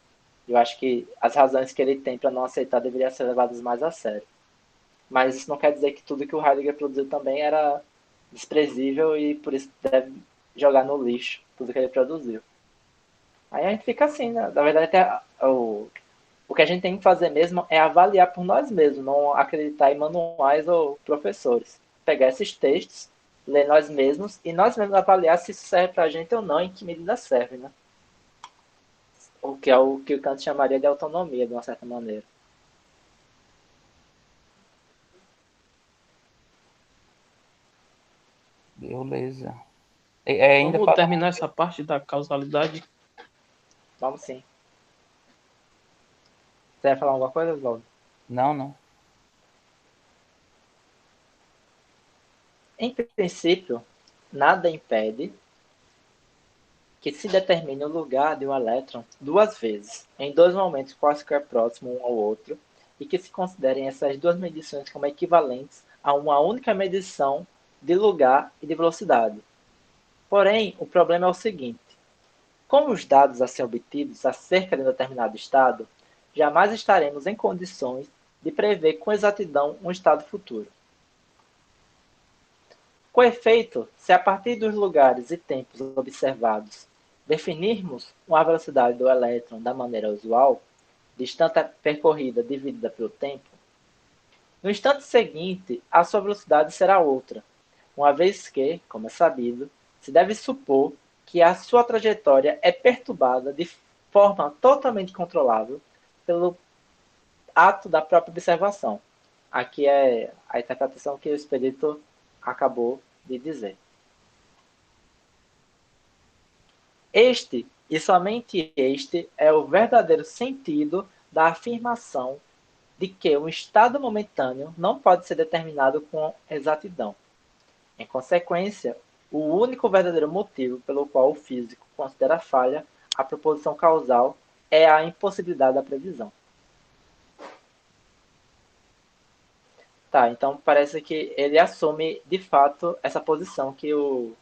Eu acho que as razões que ele tem para não aceitar deveriam ser levadas mais a sério. Mas isso não quer dizer que tudo que o Heidegger produziu também era desprezível e por isso deve jogar no lixo tudo que ele produziu. Aí a gente fica assim, né? Na verdade, até o que a gente tem que fazer mesmo é avaliar por nós mesmos, não acreditar em manuais ou professores. Pegar esses textos, ler nós mesmos e nós mesmos avaliar se isso serve pra gente ou não, em que medida serve, né? O que é o que o Kant chamaria de autonomia, de uma certa maneira. beleza. Ainda Vamos fala. terminar essa parte da causalidade. Vamos sim. Você vai falar alguma coisa, Oswaldo? Não, não. Em princípio, nada impede que se determine o lugar de um elétron duas vezes, em dois momentos quaisquer próximos um ao outro, e que se considerem essas duas medições como equivalentes a uma única medição de lugar e de velocidade. Porém, o problema é o seguinte: Com os dados a ser obtidos acerca de um determinado estado, jamais estaremos em condições de prever com exatidão um estado futuro. Com efeito, se a partir dos lugares e tempos observados definirmos uma velocidade do elétron da maneira usual, distância percorrida dividida pelo tempo, no instante seguinte, a sua velocidade será outra, uma vez que, como é sabido, se deve supor que a sua trajetória é perturbada de forma totalmente controlável pelo ato da própria observação. Aqui é a interpretação que o Expedito acabou de dizer. Este, e somente este, é o verdadeiro sentido da afirmação de que um estado momentâneo não pode ser determinado com exatidão. Em consequência, o único verdadeiro motivo pelo qual o físico considera falha a proposição causal é a impossibilidade da previsão. Tá, então parece que ele assume de fato essa posição que o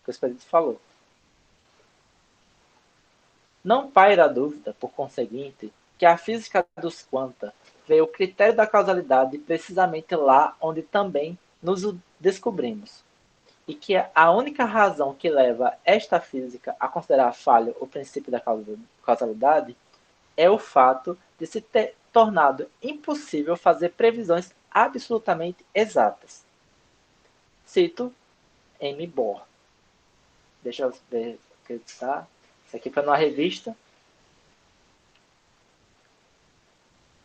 Expedito falou. Não paira a dúvida, por conseguinte, que a física dos quanta vê o critério da causalidade precisamente lá onde também nos descobrimos, e que a única razão que leva esta física a considerar falho o princípio da causalidade é o fato de se ter tornado impossível fazer previsões absolutamente exatas. Cito M. Bohr. Deixa eu ver o que está. Isso aqui foi numa revista.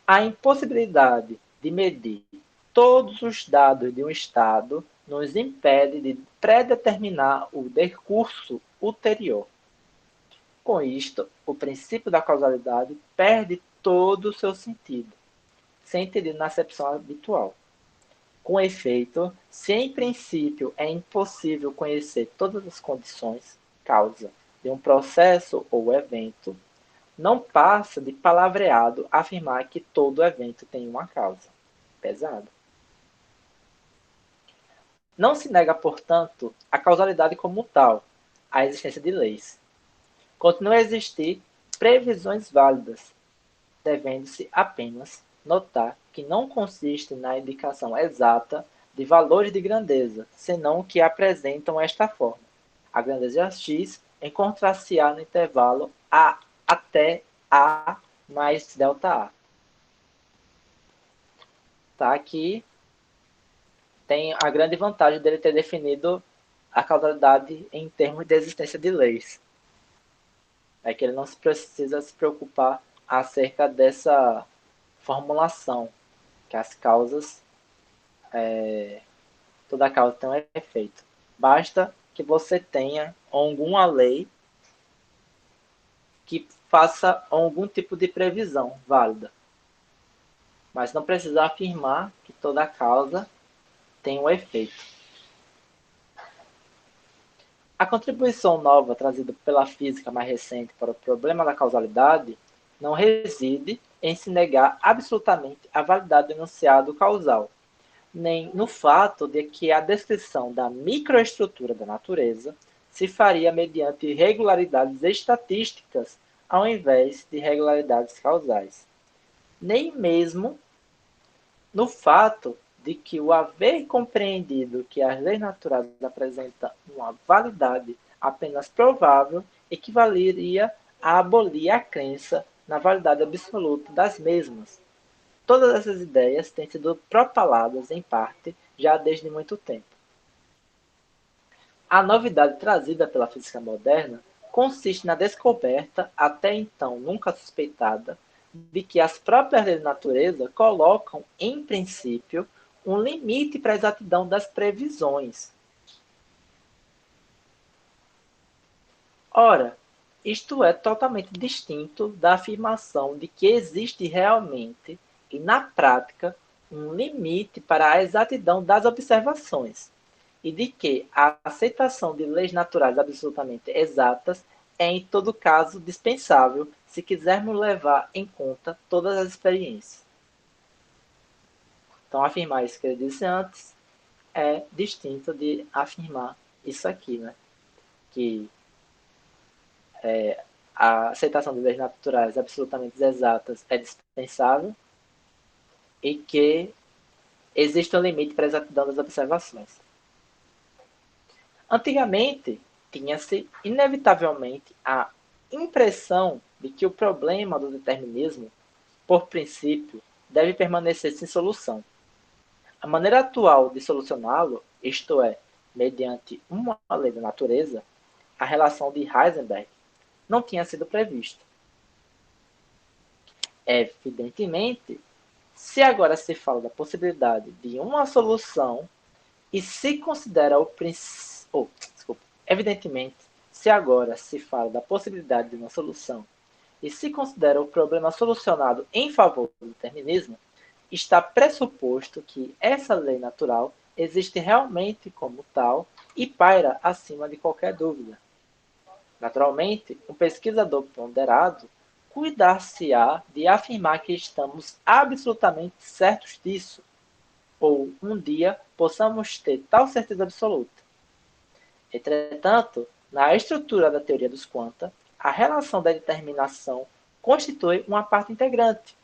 A impossibilidade de medir todos os dados de um estado nos impede de predeterminar o decurso ulterior. Com isto, o princípio da causalidade perde todo o seu sentido, sem entendido na acepção habitual. Com efeito, se em princípio é impossível conhecer todas as condições, causa, de um processo ou evento, não passa de palavreado afirmar que todo evento tem uma causa. Pesado. Não se nega, portanto, a causalidade como tal, a existência de leis. Continua a existir previsões válidas, devendo-se apenas notar que não consiste na indicação exata de valores de grandeza, senão que apresentam esta forma. A grandeza x encontrar-se-á no intervalo A até A mais ΔA. Tá? Aqui tem a grande vantagem dele ter definido a causalidade em termos de existência de leis. É que ele não precisa se preocupar acerca dessa formulação, que as causas, toda causa tem um efeito. Basta que você tenha alguma lei que faça algum tipo de previsão válida. Mas não precisa afirmar que toda causa tem um efeito. A contribuição nova trazida pela física mais recente para o problema da causalidade não reside em se negar absolutamente a validade do enunciado causal, nem no fato de que a descrição da microestrutura da natureza se faria mediante regularidades estatísticas ao invés de regularidades causais. Nem mesmo no fato de que o haver compreendido que as leis naturais apresentam uma validade apenas provável equivaleria a abolir a crença na validade absoluta das mesmas. Todas essas ideias têm sido propaladas, em parte, já desde muito tempo. A novidade trazida pela física moderna consiste na descoberta, até então nunca suspeitada, de que as próprias leis da natureza colocam, em princípio, um limite para a exatidão das previsões. Ora, isto é totalmente distinto da afirmação de que existe realmente e, na prática, um limite para a exatidão das observações, e de que a aceitação de leis naturais absolutamente exatas é, em todo caso, dispensável se quisermos levar em conta todas as experiências. Então, afirmar isso que eu disse antes é distinto de afirmar isso aqui, né? Que a aceitação de leis naturais absolutamente exatas é dispensável e que existe um limite para a exatidão das observações. Antigamente, tinha-se inevitavelmente a impressão de que o problema do determinismo, por princípio, deve permanecer sem solução. A maneira atual de solucioná-lo, isto é, mediante uma lei da natureza, a relação de Heisenberg, não tinha sido prevista. Evidentemente, se agora se fala da possibilidade de uma solução e se considera o princípio. Evidentemente, se agora se fala da possibilidade de uma solução e se considera o problema solucionado em favor do determinismo, está pressuposto que essa lei natural existe realmente como tal e paira acima de qualquer dúvida. Naturalmente, um pesquisador ponderado cuidar-se-á de afirmar que estamos absolutamente certos disso, ou um dia possamos ter tal certeza absoluta. Entretanto, na estrutura da teoria dos quanta, a relação da determinação constitui uma parte integrante,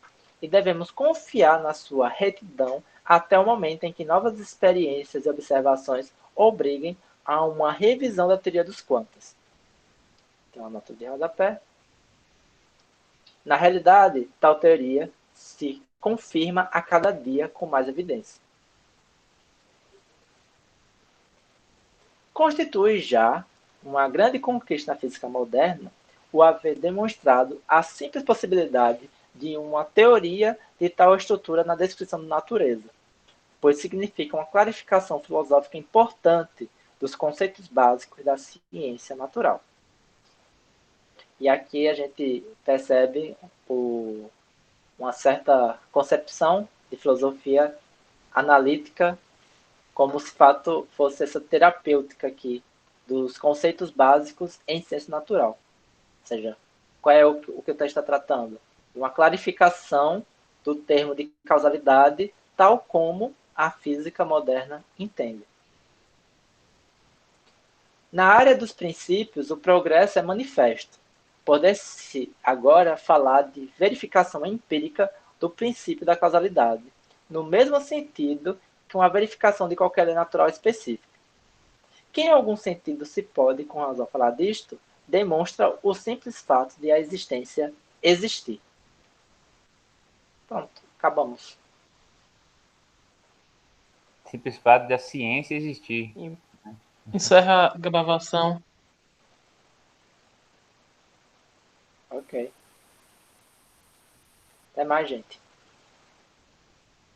e devemos confiar na sua retidão até o momento em que novas experiências e observações obriguem a uma revisão da teoria dos quantas. Tem uma nota de rodapé. Na realidade, tal teoria se confirma a cada dia com mais evidência. Constitui já uma grande conquista na física moderna o haver demonstrado a simples possibilidade de uma teoria de tal estrutura na descrição da natureza, pois significa uma clarificação filosófica importante dos conceitos básicos da ciência natural. E aqui a gente percebe uma certa concepção de filosofia analítica, como se fato fosse essa terapêutica aqui dos conceitos básicos em ciência natural. Ou seja, qual é o que o texto está tratando? Uma clarificação do termo de causalidade, tal como a física moderna entende. Na área dos princípios, o progresso é manifesto. Pode-se agora falar de verificação empírica do princípio da causalidade, no mesmo sentido que uma verificação de qualquer lei natural específica. Que em algum sentido se pode, com razão, falar disto, demonstra o simples fato de a existência existir. Pronto, acabamos. Simples fato da ciência existir. Encerra a gravação. Ok. Até mais, gente.